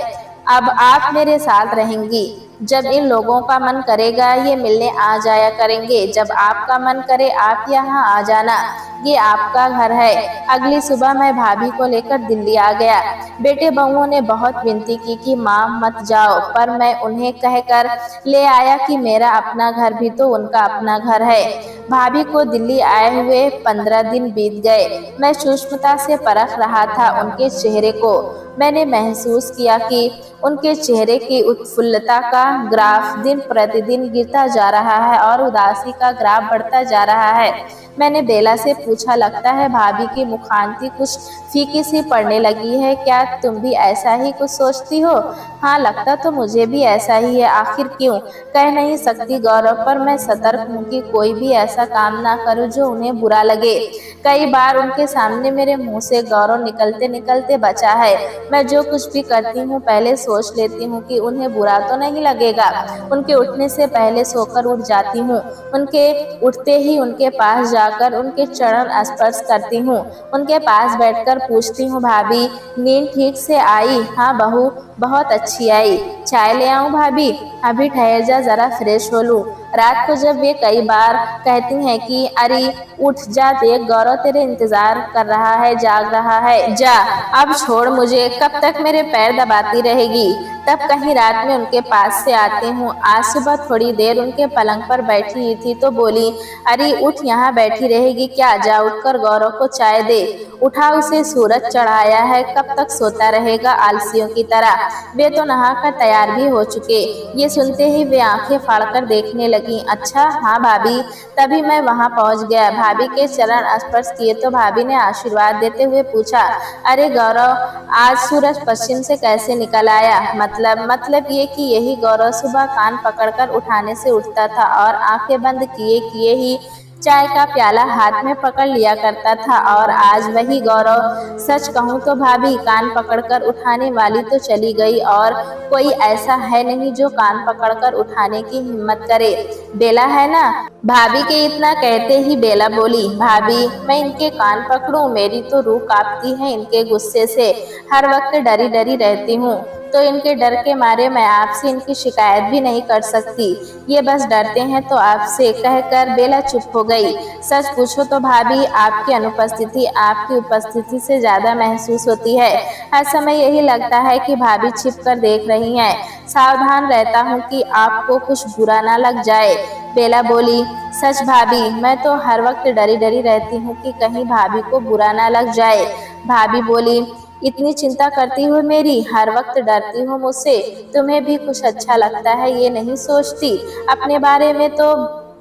अब आप मेरे साथ रहेंगी। जब इन लोगों का मन करेगा ये मिलने आ जाया करेंगे, जब आपका मन करे आप यहाँ आ जाना। ये आपका घर है। अगली सुबह मैं भाभी को लेकर दिल्ली आ गया। बेटे बहुओं ने बहुत विनती की कि माँ मत जाओ, पर मैं उन्हें कहकर ले आया कि मेरा अपना घर भी तो उनका अपना घर है। भाभी को दिल्ली आए हुए 15 दिन बीत गए। मैं सूक्ष्मता से परख रहा था उनके चेहरे को। मैंने महसूस किया कि उनके चेहरे की उत्फुल्लता का ग्राफ दिन प्रतिदिन गिरता जा रहा है और उदासी का ग्राफ बढ़ता जा रहा है। मैंने बेला से पूछा, लगता है भाभी की मुखांती कुछ फीकी सी पड़ने लगी है, क्या तुम भी ऐसा ही कुछ सोचती हो? हाँ, लगता तो मुझे भी ऐसा ही है। आखिर क्यों? कह नहीं सकती गौरव, पर मैं सतर्क हूँ कि कोई भी ऐसा काम ना करूँ जो उन्हें बुरा लगे। कई बार उनके सामने मेरे मुंह से गौरव निकलते निकलते बचा है। मैं जो कुछ भी करती हूँ पहले सोच लेती हूँ कि उन्हें बुरा तो नहीं लगेगा। उनके उठने से पहले सोकर उठ जाती हूँ। उनके उठते ही उनके पास जाकर उनके चरण स्पर्श करती हूँ। उनके पास बैठकर पूछती हूँ, भाभी, नींद ठीक से आई? हाँ बहू, बहुत अच्छी आई। चाय ले आऊँ भाभी? अभी ठहर जा, जरा फ्रेश हो लूँ। रात को जब वे कई बार कहती हैं कि अरे उठ जा, देख गौरव तेरे इंतजार कर रहा है, जाग रहा है, जा अब छोड़ मुझे, कब तक मेरे पैर दबाती रहेगी। तब कहीं रात में उनके पास से आती हूँ। आज सुबह थोड़ी देर उनके पलंग पर बैठी ही थी तो बोली, अरे उठ, यहाँ बैठी रहेगी क्या, जा उठकर गौरव को चाय दे, उठा उसे, सूरज चढ़ाया है, कब तक सोता रहेगा आलसियों की तरह। वे तो नहाकर तैयार भी हो चुके। ये सुनते ही वे आंखें फाड़कर देखने लगी। अच्छा हाँ भाभी। तभी मैं वहां पहुंच गया। भाभी के चरण स्पर्श किए तो भाभी ने आशीर्वाद देते हुए पूछा, अरे गौरव, आज सूरज पश्चिम से कैसे निकल आया। मतलब ये कि यही गौरव सुबह कान पकड़कर उठाने से उठता था और आंखें बंद किए किए ही चाय का प्याला हाथ में पकड़ लिया करता था। और आज वही गौरव। सच कहूँ तो भाभी, कान पकड़कर उठाने वाली तो चली गई और कोई ऐसा है नहीं जो कान पकड़कर उठाने की हिम्मत करे। बेला है ना। भाभी के इतना कहते ही बेला बोली, भाभी मैं इनके कान पकड़ूं, मेरी तो रूह कांपती है इनके गुस्से से, हर वक्त डरी डरी रहती हूँ। तो इनके डर के मारे मैं आपसे इनकी शिकायत भी नहीं कर सकती, ये बस डरते हैं तो आपसे, कहकर बेला चुप हो गई। सच पूछो तो भाभी, आपकी अनुपस्थिति आपकी उपस्थिति से ज्यादा महसूस होती है। हर समय यही लगता है कि भाभी छिप कर देख रही हैं। सावधान रहता हूँ कि आपको कुछ बुरा ना लग जाए। बेला बोली, सच भाभी, मैं तो हर वक्त डरी डरी रहती हूँ कि कहीं भाभी को बुरा ना लग जाए। भाभी बोली, इतनी चिंता करती हो मेरी, हर वक्त डरती हो मुझसे, तुम्हें भी कुछ अच्छा लगता है ये नहीं सोचती अपने बारे में। तो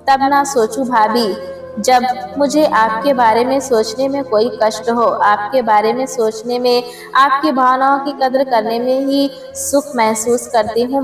तब ना सोचूं भाभी, जब मुझे आपके बारे में सोचने में कोई कष्ट हो, आपके बारे में सोचने में, आपकी भावनाओं की कदर करने में ही सुख महसूस करती हूँ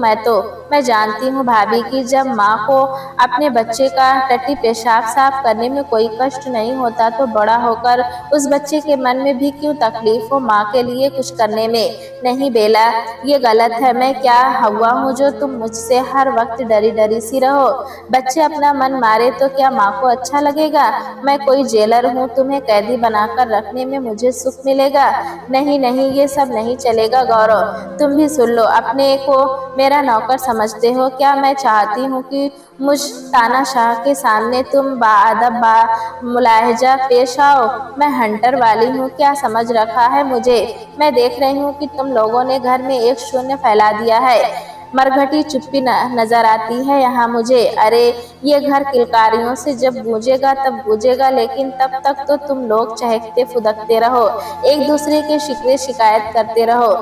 मैं जानती हूँ भाभी कि जब माँ को अपने बच्चे का टट्टी पेशाब साफ करने में कोई कष्ट नहीं होता तो बड़ा होकर उस बच्चे के मन में भी क्यों तकलीफ हो माँ के लिए कुछ करने में। नहीं बेला, ये गलत है। मैं क्या हवा हूँ जो तुम मुझसे हर वक्त डरी डरी सी रहो। बच्चे अपना मन मारे तो क्या माँ को अच्छा लगेगा। मैं कोई जेलर हूँ, तुम्हें कैदी बनाकर रखने में मुझे सुख मिलेगा। नहीं नहीं, ये सब नहीं चलेगा गौरव। तुम भी सुन लो, अपने को मेरा नौकर समझते हो क्या। मैं चाहती हूँ कि मुझ तानाशाह के सामने तुम बाअदब मुलाहजा पेश आओ। मैं हंटर वाली हूँ, क्या समझ रखा है मुझे। मैं देख रही हूँ कि तुम लोगों ने घर में एक शून्य फैला दिया है। मरघटी चुप्पी नजर आती है यहाँ मुझे। अरे ये घर किलकारियों से जब गूंजेगा तब गूंजेगा, लेकिन तब तक तो तुम लोग चहकते फुदकते रहो, एक दूसरे के शिकवे शिकायत करते रहो।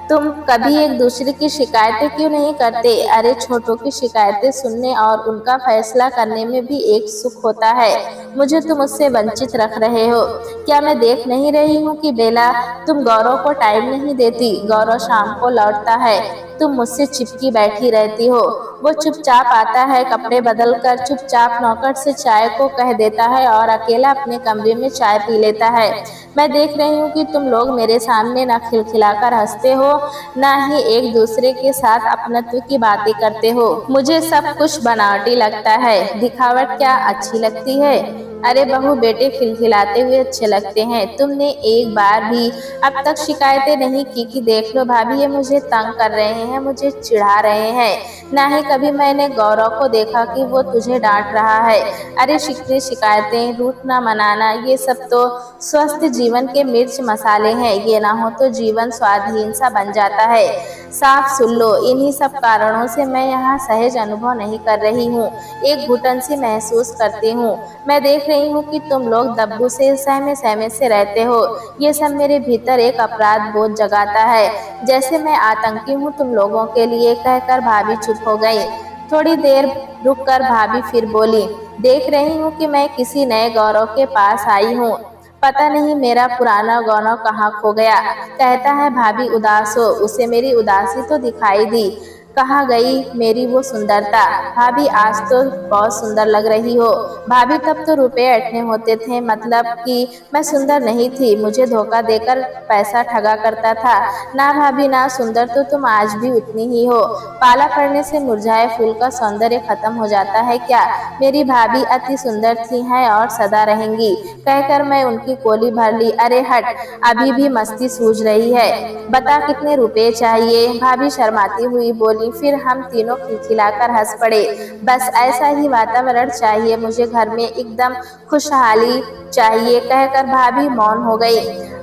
तुम कभी एक दूसरे की शिकायतें क्यों नहीं करते। अरे छोटों की शिकायतें सुनने और उनका फैसला करने में भी एक सुख होता है। मुझे तुम उससे वंचित रख रहे हो। क्या मैं देख नहीं रही हूँ कि बेला, तुम गौरव को टाइम नहीं देती। गौरव शाम को लौटता है, तुम मुझसे चिपकी बैठी रहती हो। वो चुपचाप आता है, कपड़े बदल कर चुपचाप नौकर से चाय को कह देता है और अकेला अपने कमरे में चाय पी लेता है। मैं देख रही हूँ कि तुम लोग मेरे सामने ना खिलखिलाकर हंसते हो, ना ही एक दूसरे के साथ अपनत्व की बातें करते हो। मुझे सब कुछ बनावटी लगता है। दिखावट क्या अच्छी लगती है। अरे बहू बेटे खिलखिलाते हुए अच्छे लगते हैं। तुमने एक बार भी अब तक शिकायतें नहीं की कि देख लो भाभी ये मुझे तंग कर रहे हैं, मुझे चिढ़ा रहे हैं। ना ही कभी मैंने गौरव को देखा कि वो तुझे डांट रहा है। अरे शिकवे शिकायतें, रूठना मनाना, ये सब तो स्वस्थ जीवन के मिर्च मसाले हैं। ये ना हो तो जीवन स्वादहीन सा बन जाता है। साफ सुन लो, इन्हीं सब कारणों से मैं यहाँ सहज अनुभव नहीं कर रही हूँ, एक घुटन सी महसूस करती हूँ। मैं देख रही हूँ कि तुम लोग दब्बू से सहमे सहमे से रहते हो। ये सब मेरे भीतर एक अपराध बोध जगाता है, जैसे मैं आतंकी हूँ तुम लोगों के लिए। कहकर भाभी चुप हो गई। थोड़ी देर रुककर भाभी फिर बोली, देख रही हूँ कि मैं किसी नए गौरव के पास आई हूँ। पता नहीं मेरा पुराना गौरव कहाँ खो गया। कहता है भाभी उदास हो, उसे मेरी उदासी तो दिखाई दी। कहाँ गई मेरी वो सुंदरता। भाभी आज तो बहुत सुंदर लग रही हो। भाभी तब तो रुपए अटने होते थे, मतलब कि मैं सुंदर नहीं थी, मुझे धोखा देकर पैसा ठगा करता था। ना भाभी ना, सुंदर तो तुम आज भी उतनी ही हो। पाला पड़ने से मुरझाए फूल का सौंदर्य खत्म हो जाता है क्या। मेरी भाभी अति सुंदर थी हैं और सदा रहेंगी। कहकर मैं उनकी कोली भर ली। अरे हट, अभी भी मस्ती सूझ रही है। बता कितने रुपए चाहिए। भाभी शर्माती हुई बोली, बोली। फिर हम तीनों खिलखिलाकर हंस पड़े। बस ऐसा ही वातावरण चाहिए मुझे घर में, एकदम खुशहाली चाहिए, कहकर भाभी मौन हो गई।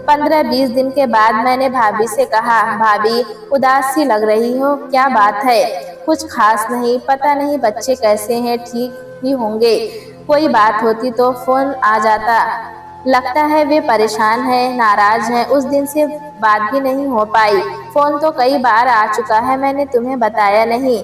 15-20 दिन के बाद मैंने भाभी से कहा, भाभी उदास सी लग रही हो, क्या बात है? कुछ खास नहीं, पता नहीं बच्चे कैसे हैं, ठीक ही होंगे। कोई बात होती तो फोन आ जाता। लगता है वे परेशान हैं, नाराज हैं, उस दिन से बात भी नहीं हो पाई। फोन तो कई बार आ चुका है, मैंने तुम्हें बताया नहीं।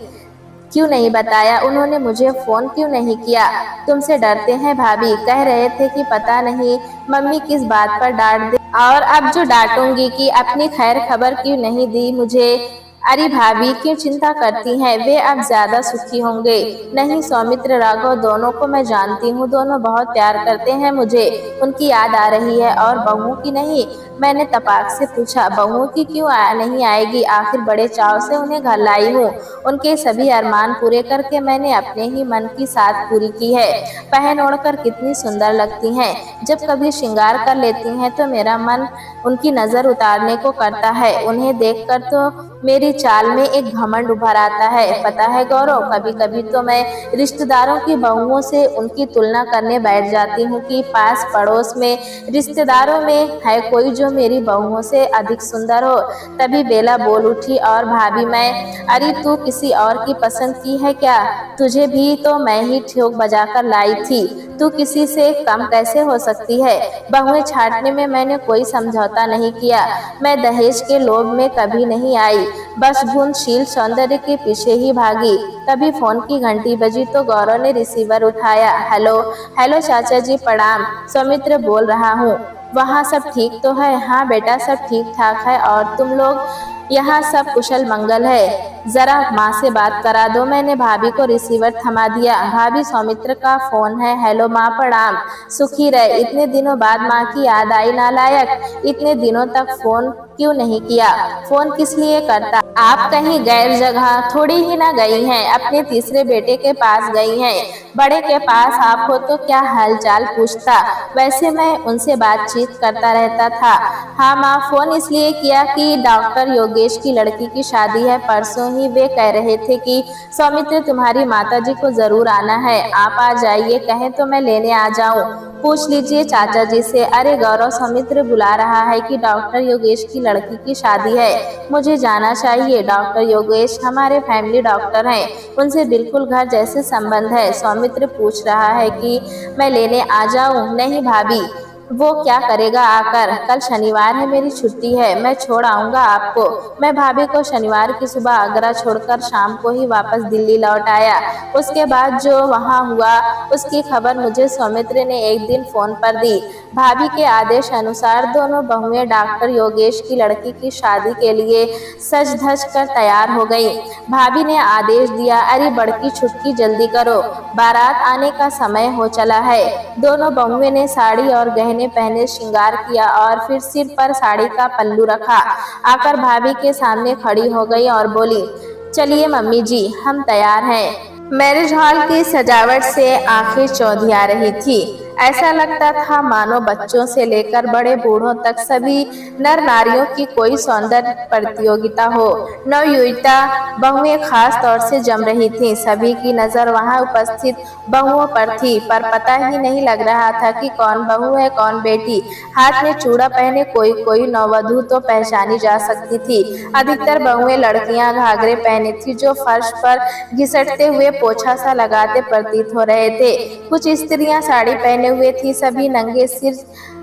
क्यों नहीं बताया? उन्होंने मुझे फोन क्यों नहीं किया? तुमसे डरते हैं भाभी, कह रहे थे कि पता नहीं मम्मी किस बात पर डांट दे, और अब जो डांटूंगी कि अपनी खैर खबर क्यों नहीं दी मुझे। अरे भाभी क्यों चिंता करती हैं, वे अब ज्यादा सुखी होंगे। नहीं सौमित्र राघव दोनों को मैं जानती हूँ, दोनों बहुत प्यार करते हैं मुझे। उनकी याद आ रही है और बहुओं की नहीं? मैंने तपाक से पूछा। बहुओं की क्यों नहीं आएगी, आखिर बड़े चाव से उन्हें घर लाई हूँ। उनके सभी अरमान पूरे करके मैंने अपने ही मन की साथ पूरी की है। पहन ओढ़कर कितनी सुंदर लगती हैं, जब कभी श्रृंगार कर लेती हैं तो मेरा मन उनकी नजर उतारने को करता है। उन्हें देखकर तो मेरी चाल में एक घमंड उभर आता है। पता है गौरव, कभी कभी तो मैं रिश्तेदारों की बहुओं से उनकी तुलना करने बैठ जाती हूँ कि पास पड़ोस में रिश्तेदारों में है कोई जो मेरी बहुओं से अधिक सुंदर हो। तभी बेला बोल उठी, और भाभी मैं? अरे तू किसी और की पसंद की है क्या? तुझे भी तो मैं ही ठोक बजाकर लाई थी, तू किसी से कम कैसे हो सकती है? बहुएं छांटने में मैंने कोई समझौता नहीं किया, मैं दहेज के लोभ में कभी नहीं आई, बस गुणशील सौंदर्य के पीछे ही भागी। तभी फोन की घंटी बजी तो गौरव ने रिसीवर उठाया। हेलो हेलो चाचा जी प्रणाम, सौमित्र बोल रहा हूँ। वहाँ सब ठीक तो है? हाँ बेटा सब ठीक ठाक है, और तुम लोग यहाँ सब कुशल मंगल है? जरा माँ से बात करा दो। मैंने भाभी को रिसीवर थमा दिया। भाभी सौमित्र का फोन है। हेलो माँ प्रणाम, सुखी रहे। इतने दिनों बाद माँ की याद आई नालायक, इतने दिनों तक फोन क्यों नहीं किया? फोन किस लिए करता? आप कहीं गैर जगह थोड़ी ही ना गई हैं, अपने तीसरे बेटे के पास गई हैं। बड़े के पास आप हो तो क्या हालचाल पूछता, वैसे मैं उनसे बातचीत करता रहता था। हाँ माँ, फोन इसलिए किया कि डॉक्टर योगेश की लड़की की शादी है परसों ही, वे कह रहे थे कि सौमित्र तुम्हारी माताजी को जरूर आना है, आप आ जाइए, कहें तो मैं लेने आ जाऊं। पूछ लीजिए चाचा जी से। अरे गौरव, सौमित्र बुला रहा है कि डॉक्टर योगेश की लड़की की शादी है, मुझे जाना चाहिए। डॉक्टर योगेश हमारे फैमिली डॉक्टर हैं, उनसे बिल्कुल घर जैसे संबंध है। सौमित्र पूछ रहा है कि मैं लेने आ जाऊं? नहीं भाभी, वो क्या करेगा आकर, कल शनिवार है, मेरी छुट्टी है, मैं छोड़ आऊंगा आपको। मैं भाभी को शनिवार की सुबह आगरा छोड़कर शाम को ही वापस दिल्ली लौट आया। उसके बाद जो वहाँ हुआ उसकी खबर मुझे सौमित्र ने एक दिन फोन पर दी। भाभी के आदेश अनुसार दोनों बहुएं डॉक्टर योगेश की लड़की की शादी के लिए सज धज कर तैयार हो गई। भाभी ने आदेश दिया, अरे बड़की छुटकी जल्दी करो, बारात आने का समय हो चला है। दोनों बहुएं ने साड़ी और गहने पहने श्रृंगार किया और फिर सिर पर साड़ी का पल्लू रखा। आकर भाभी के सामने खड़ी हो गई और बोली, चलिए मम्मी जी हम तैयार हैं। मैरिज हॉल की सजावट से आंखें चौंधिया रही थी। ऐसा लगता था मानो बच्चों से लेकर बड़े बूढ़ों तक सभी नर नारियों की कोई सौंदर्य प्रतियोगिता हो। नवयुवता बहुएं खास तौर से जम रही थीं। सभी की नजर वहां उपस्थित बहुओं पर थी, पर पता ही नहीं लग रहा था कि कौन बहू है कौन बेटी। हाथ में चूड़ा पहने कोई कोई नववधू तो पहचानी जा सकती थी। अधिकतर बहुएं लड़कियां घाघरे पहने थी जो फर्श पर घिसटते हुए पोछा सा लगाते प्रतीत हो रहे थे। कुछ स्त्रियां साड़ी पहने हुए थी, सभी नंगे सिर,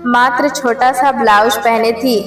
मात्र छोटा सा ब्लाउज पहने थी।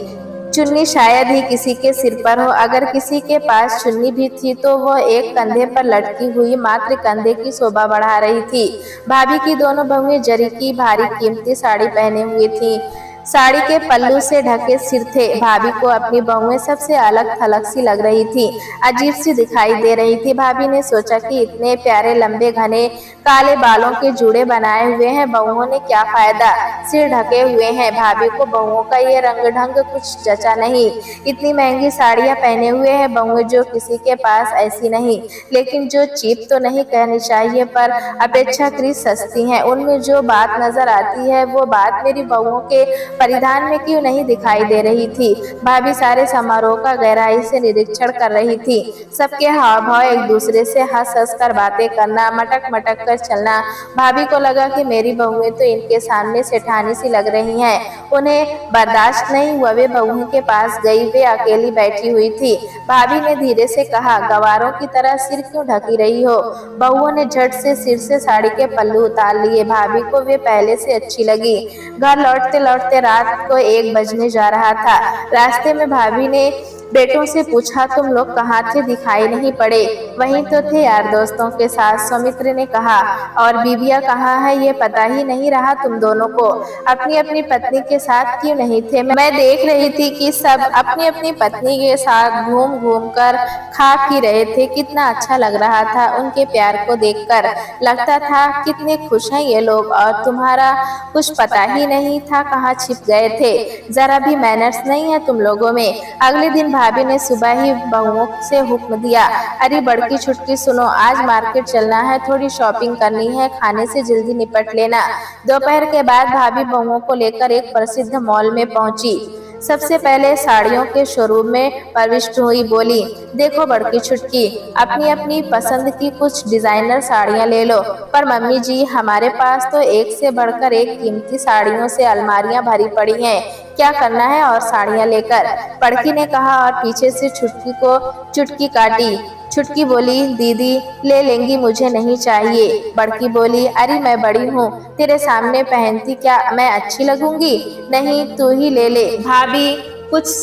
चुन्नी शायद ही किसी के सिर पर हो, अगर किसी के पास चुन्नी भी थी तो वह एक कंधे पर लटकी हुई मात्र कंधे की शोभा बढ़ा रही थी। भाभी की दोनों बहुएं जरी की भारी कीमती साड़ी पहने हुई थी, साड़ी के पल्लू से ढके सिर थे। भाभी को अपनी बहुएं सबसे अलग थलग सी लग रही थी, अजीब सी दिखाई दे रही थी। भाभी ने सोचा कि इतने प्यारे लंबे घने काले बालों के जूड़े बनाए हुए हैं बहुओं ने, क्या फायदा, सिर ढके हुए हैं। भाभी को बहुओं का ये रंग ढंग कुछ जचा नहीं। इतनी महंगी साड़ियां पहने हुए हैं बहुएं जो किसी के पास ऐसी नहीं, लेकिन जो चीप तो नहीं कहनी चाहिए पर अपेक्षाकृत सस्ती हैं। उनमें जो बात नजर आती है वो बात मेरी बहुओं के परिधान में क्यों नहीं दिखाई दे रही थी। भाभी सारे समारोह का गहराई से निरीक्षण कर रही थी। सबके हाव भाव, एक दूसरे से हंस हंस कर बातें करना, मटक मटक कर चलना। भाभी को लगा कि मेरी बहुएं तो इनके सामने सेठानी सी लग रही हैं। उन्हें बर्दाश्त नहीं हुआ, वे बहुओं के पास गई। वे अकेली बैठी हुई थी। भाभी ने धीरे से कहा, गवारों की तरह सिर क्यों ढकी रही हो। बहुओं ने झट से सिर से साड़ी के पल्लू उतार लिए। भाभी को वे पहले से अच्छी लगी। घर लौटते लौटते रात को 1 बजने जा रहा था। रास्ते में भाभी ने बेटों से पूछा, तुम लोग कहाँ थे, दिखाई नहीं पड़े। वहीं तो थे यार दोस्तों के साथ, सौमित्र ने कहा। और बीबिया कहाँ है, ये पता ही नहीं रहा तुम दोनों को। अपनी अपनी पत्नी के साथ क्यों नहीं थे। मैं देख रही थी कि सब अपनी अपनी पत्नी के साथ घूम घूम कर खा पी रहे थे। कितना अच्छा लग रहा था उनके प्यार को देखकर। लगता था कितने खुश हैं ये लोग, और तुम्हारा कुछ पता ही नहीं था कहाँ छिप गए थे। जरा भी मैनर्स नहीं है तुम लोगों में। अगले दिन भाभी ने सुबह ही बहुओं से हुक्म दिया, अरे बड़की छुटकी सुनो, आज मार्केट चलना है, थोड़ी शॉपिंग करनी है, खाने से जल्दी निपट लेना। दोपहर के बाद भाभी बहुओं को लेकर एक प्रसिद्ध मॉल में पहुंची। सबसे पहले साड़ियों के शोरूम में प्रविष्ट हुई। बोली, देखो बड़की छुटकी, अपनी अपनी पसंद की कुछ डिजाइनर साड़ियाँ ले लो। पर मम्मी जी, हमारे पास तो एक से बढ़कर एक कीमती साड़ियों से अलमारियां भरी पड़ी हैं। क्या करना है और साड़ियाँ लेकर। बड़की ने कहा और पीछे से छुटकी को चुटकी काटी। छुटकी बोली, दीदी ले लेंगी, मुझे नहीं चाहिए। बड़की बोली, अरे मैं बड़ी हूँ, तेरे सामने पहनती क्या मैं अच्छी लगूंगी। नहीं, तू ही ले ले। भाभी कुछ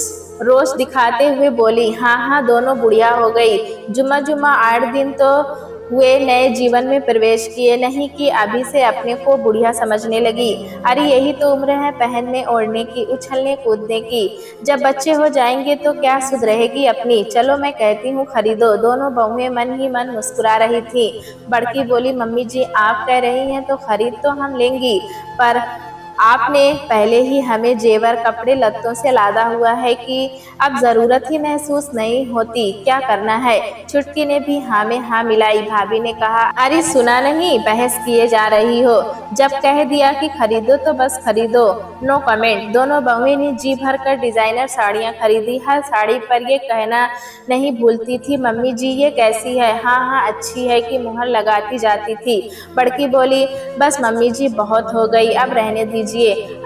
रोष दिखाते हुए बोली, हाँ हाँ, दोनों बुढ़िया हो गई। जुम्मा जुम्मा 8 दिन तो हुए नए जीवन में प्रवेश किए, नहीं कि अभी से अपने को बुढ़िया समझने लगी। अरे यही तो उम्र है पहनने ओढ़ने की, उछलने कूदने की। जब बच्चे हो जाएंगे तो क्या सुध रहेगी अपनी। चलो मैं कहती हूँ खरीदो। दोनों बहुएं मन ही मन मुस्कुरा रही थी। बड़की बोली, मम्मी जी आप कह रही हैं तो खरीद तो हम लेंगी, पर आपने पहले ही हमें जेवर कपड़े लत्तों से लादा हुआ है कि अब जरूरत ही महसूस नहीं होती। क्या करना है। छुटकी ने भी हाँ में हाँ मिलाई। भाभी ने कहा, अरे सुना नहीं, बहस किए जा रही हो। जब कह दिया कि खरीदो तो बस खरीदो। No comment. दोनों बहुएं ने जी भर कर डिजाइनर साड़ियाँ खरीदी। हर साड़ी पर ये कहना नहीं भूलती थी, मम्मी जी ये कैसी है। हाँ हाँ अच्छी है कि मुहर लगाती जाती थी। बड़की बोली, बस मम्मी जी बहुत हो गई, अब रहने दीजिए।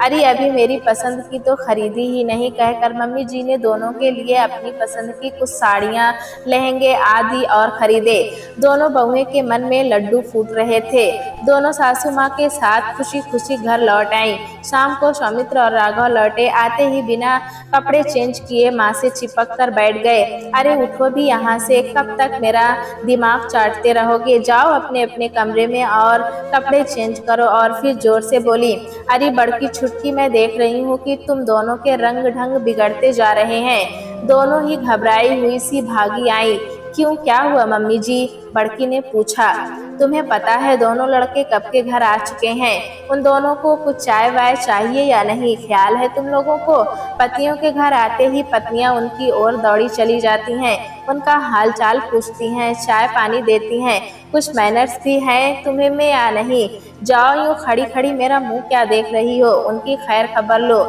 अरे अभी मेरी पसंद की तो खरीदी ही नहीं, कहकर मम्मी जी ने दोनों के लिए अपनी पसंद की कुछ साड़ियाँ, लहंगे आदि और खरीदे। दोनों बहुएं के मन में लड्डू फूट रहे थे। दोनों सासू माँ के साथ खुशी खुशी घर लौट आईं। शाम को सौमित्र और राघव लौटे। आते ही बिना कपड़े चेंज किए माँ से चिपक कर बैठ गए। अरे उठो भी यहाँ से, कब तक मेरा दिमाग चाटते रहोगे। जाओ अपने अपने कमरे में और कपड़े चेंज करो। और फिर जोर से बोली, अरे बड़की छुटकी, मैं देख रही हूँ कि तुम दोनों के रंग ढंग बिगड़ते जा रहे हैं। दोनों ही घबराई हुई सी भागी आई। क्यों, क्या हुआ मम्मी जी। बड़की ने पूछा। तुम्हें पता है दोनों लड़के कब के घर आ चुके हैं। उन दोनों को कुछ चाय वाय चाहिए या नहीं, ख्याल है तुम लोगों को। पतियों के घर आते ही पत्नियां उनकी ओर दौड़ी चली जाती हैं, उनका हाल चाल पूछती हैं, चाय पानी देती हैं। कुछ मैनर्स भी हैं तुम्हें में या नहीं। जाओ, यूँ खड़ी खड़ी मेरा मुंह क्या देख रही हो, उनकी खैर खबर लो।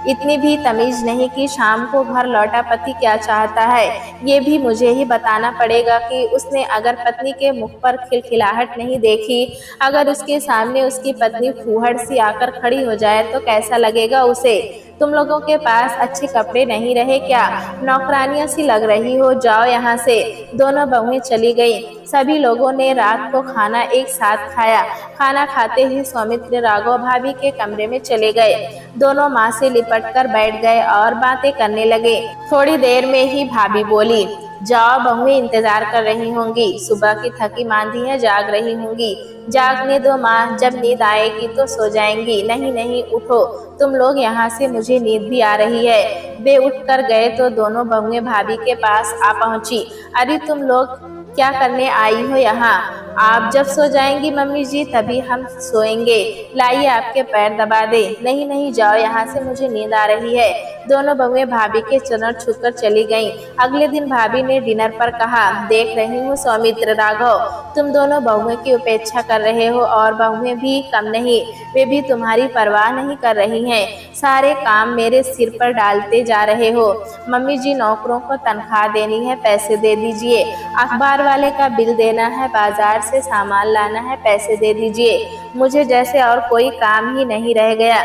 इतनी भी तमीज नहीं कि शाम को घर लौटा पति क्या चाहता है। ये भी मुझे ही बताना पड़ेगा कि उसने अगर पत्नी के मुख पर खिलखिलाहट नहीं देखी, अगर उसके सामने उसकी पत्नी फूहड़ सी आकर खड़ी हो जाए तो कैसा लगेगा उसे। तुम लोगों के पास अच्छे कपड़े नहीं रहे क्या, नौकरानियां सी लग रही हो, जाओ यहाँ से। दोनों बहुएं चली गईं। सभी लोगों ने रात को खाना एक साथ खाया। खाना खाते ही सौमित्र राघव भाभी के कमरे में चले गए। दोनों माँ से लिपट कर बैठ गए और बातें करने लगे। थोड़ी देर में ही भाभी बोली, जाओ, बहुएं इंतजार कर रही होंगी, सुबह की थकी मांदी है, जाग रही होंगी। जागने दो माँ, जब नींद आएगी तो सो जाएंगी। नहीं नहीं, उठो तुम लोग यहाँ से, मुझे नींद भी आ रही है। वे उठ कर गए तो दोनों बहुएं भाभी के पास आ पहुंची। अरे तुम लोग क्या करने आई हो यहाँ। आप जब सो जाएंगी मम्मी जी तभी हम सोएंगे। लाइए आपके पैर दबा दे। नहीं नहीं, जाओ यहाँ से, मुझे नींद आ रही है। दोनों बहुएं भाभी के चरण छूकर चली गईं। अगले दिन भाभी ने डिनर पर कहा, देख रही हूँ सौमित्र, राघव, तुम दोनों बहुओं की उपेक्षा कर रहे हो और बहुएं भी कम नहीं, वे भी तुम्हारी परवाह नहीं कर रही हैं। सारे काम मेरे सिर पर डालते जा रहे हो। मम्मी जी, नौकरों को तनख्वाह देनी है, पैसे दे दीजिए। अखबार वाले का बिल देना है, बाजार से सामान लाना है, पैसे दे दीजिए। मुझे जैसे और कोई काम ही नहीं रह गया।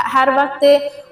हर वक्त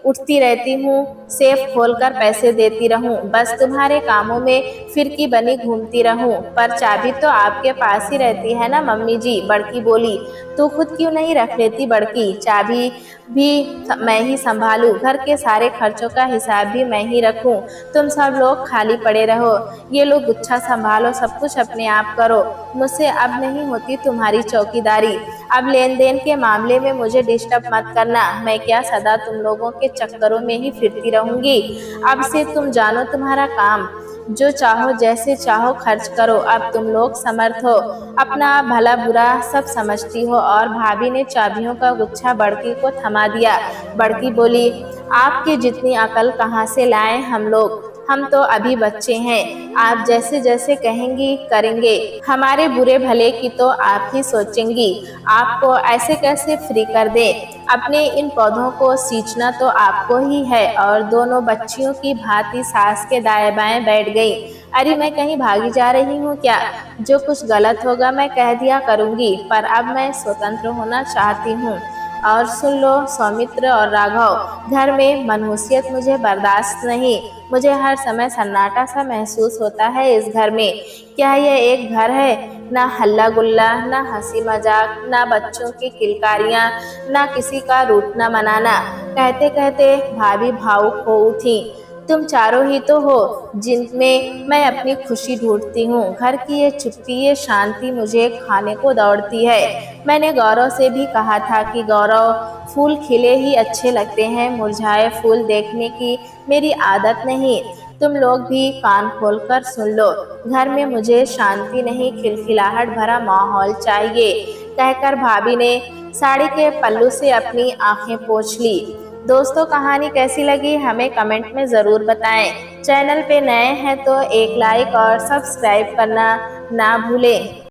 उठती रहती हूँ, सेफ खोलकर पैसे देती रहूँ, बस तुम्हारे कामों में फिरकी बनी घूमती रहूँ। पर चाबी तो आपके पास ही रहती है ना मम्मी जी, बड़की बोली। तू खुद क्यों नहीं रख लेती बड़की? चाबी भी मैं ही संभालूं, घर के सारे खर्चों का हिसाब भी मैं ही रखूं, तुम सब लोग खाली पड़े रहो। ये लो गुच्छा संभालो, सब कुछ अपने आप करो, मुझसे अब नहीं होती तुम्हारी चौकीदारी। अब लेन देन के मामले में मुझे डिस्टर्ब मत करना। मैं क्या सदा तुम लोगों के चक्करों में ही फिरती रहूंगी? अब से तुम जानो तुम्हारा काम, जो चाहो जैसे चाहो खर्च करो। अब तुम लोग समर्थ हो, अपना भला बुरा सब समझती हो। और भाभी ने चाबियों का गुच्छा बड़की को थमा दिया। बड़की बोली, आपकी जितनी अकल कहाँ से लाएं हम लोग? हम तो अभी बच्चे हैं, आप जैसे जैसे कहेंगी करेंगे। हमारे बुरे भले की तो आप ही सोचेंगी। आपको ऐसे कैसे फ्री कर दें? अपने इन पौधों को सींचना तो आपको ही है। और दोनों बच्चियों की भांति सास के दाएं बाएं बैठ गई। अरे मैं कहीं भागी जा रही हूँ क्या? जो कुछ गलत होगा मैं कह दिया करूँगी, पर अब मैं स्वतंत्र होना चाहती हूँ। और सुन लो सौमित्र और राघव, घर में मनहूसियत मुझे बर्दाश्त नहीं। मुझे हर समय सन्नाटा सा महसूस होता है इस घर में। क्या यह एक घर है? ना हल्ला गुल्ला, ना हंसी मजाक, ना बच्चों की किलकारियाँ, ना किसी का रूठना मनाना। कहते कहते भाभी भावुक हो उठी। तुम चारों ही तो हो जिनमें मैं अपनी खुशी ढूंढती हूँ। घर की ये चुप्पी, ये शांति मुझे खाने को दौड़ती है। मैंने गौरव से भी कहा था कि गौरव, फूल खिले ही अच्छे लगते हैं, मुरझाए फूल देखने की मेरी आदत नहीं। तुम लोग भी कान खोलकर सुन लो, घर में मुझे शांति नहीं, खिलखिलाहट भरा माहौल चाहिए। कहकर भाभी ने साड़ी के पल्लू से अपनी आंखें पोंछ ली। दोस्तों, कहानी कैसी लगी हमें कमेंट में ज़रूर बताएं। चैनल पे नए हैं तो एक लाइक और सब्सक्राइब करना ना भूलें।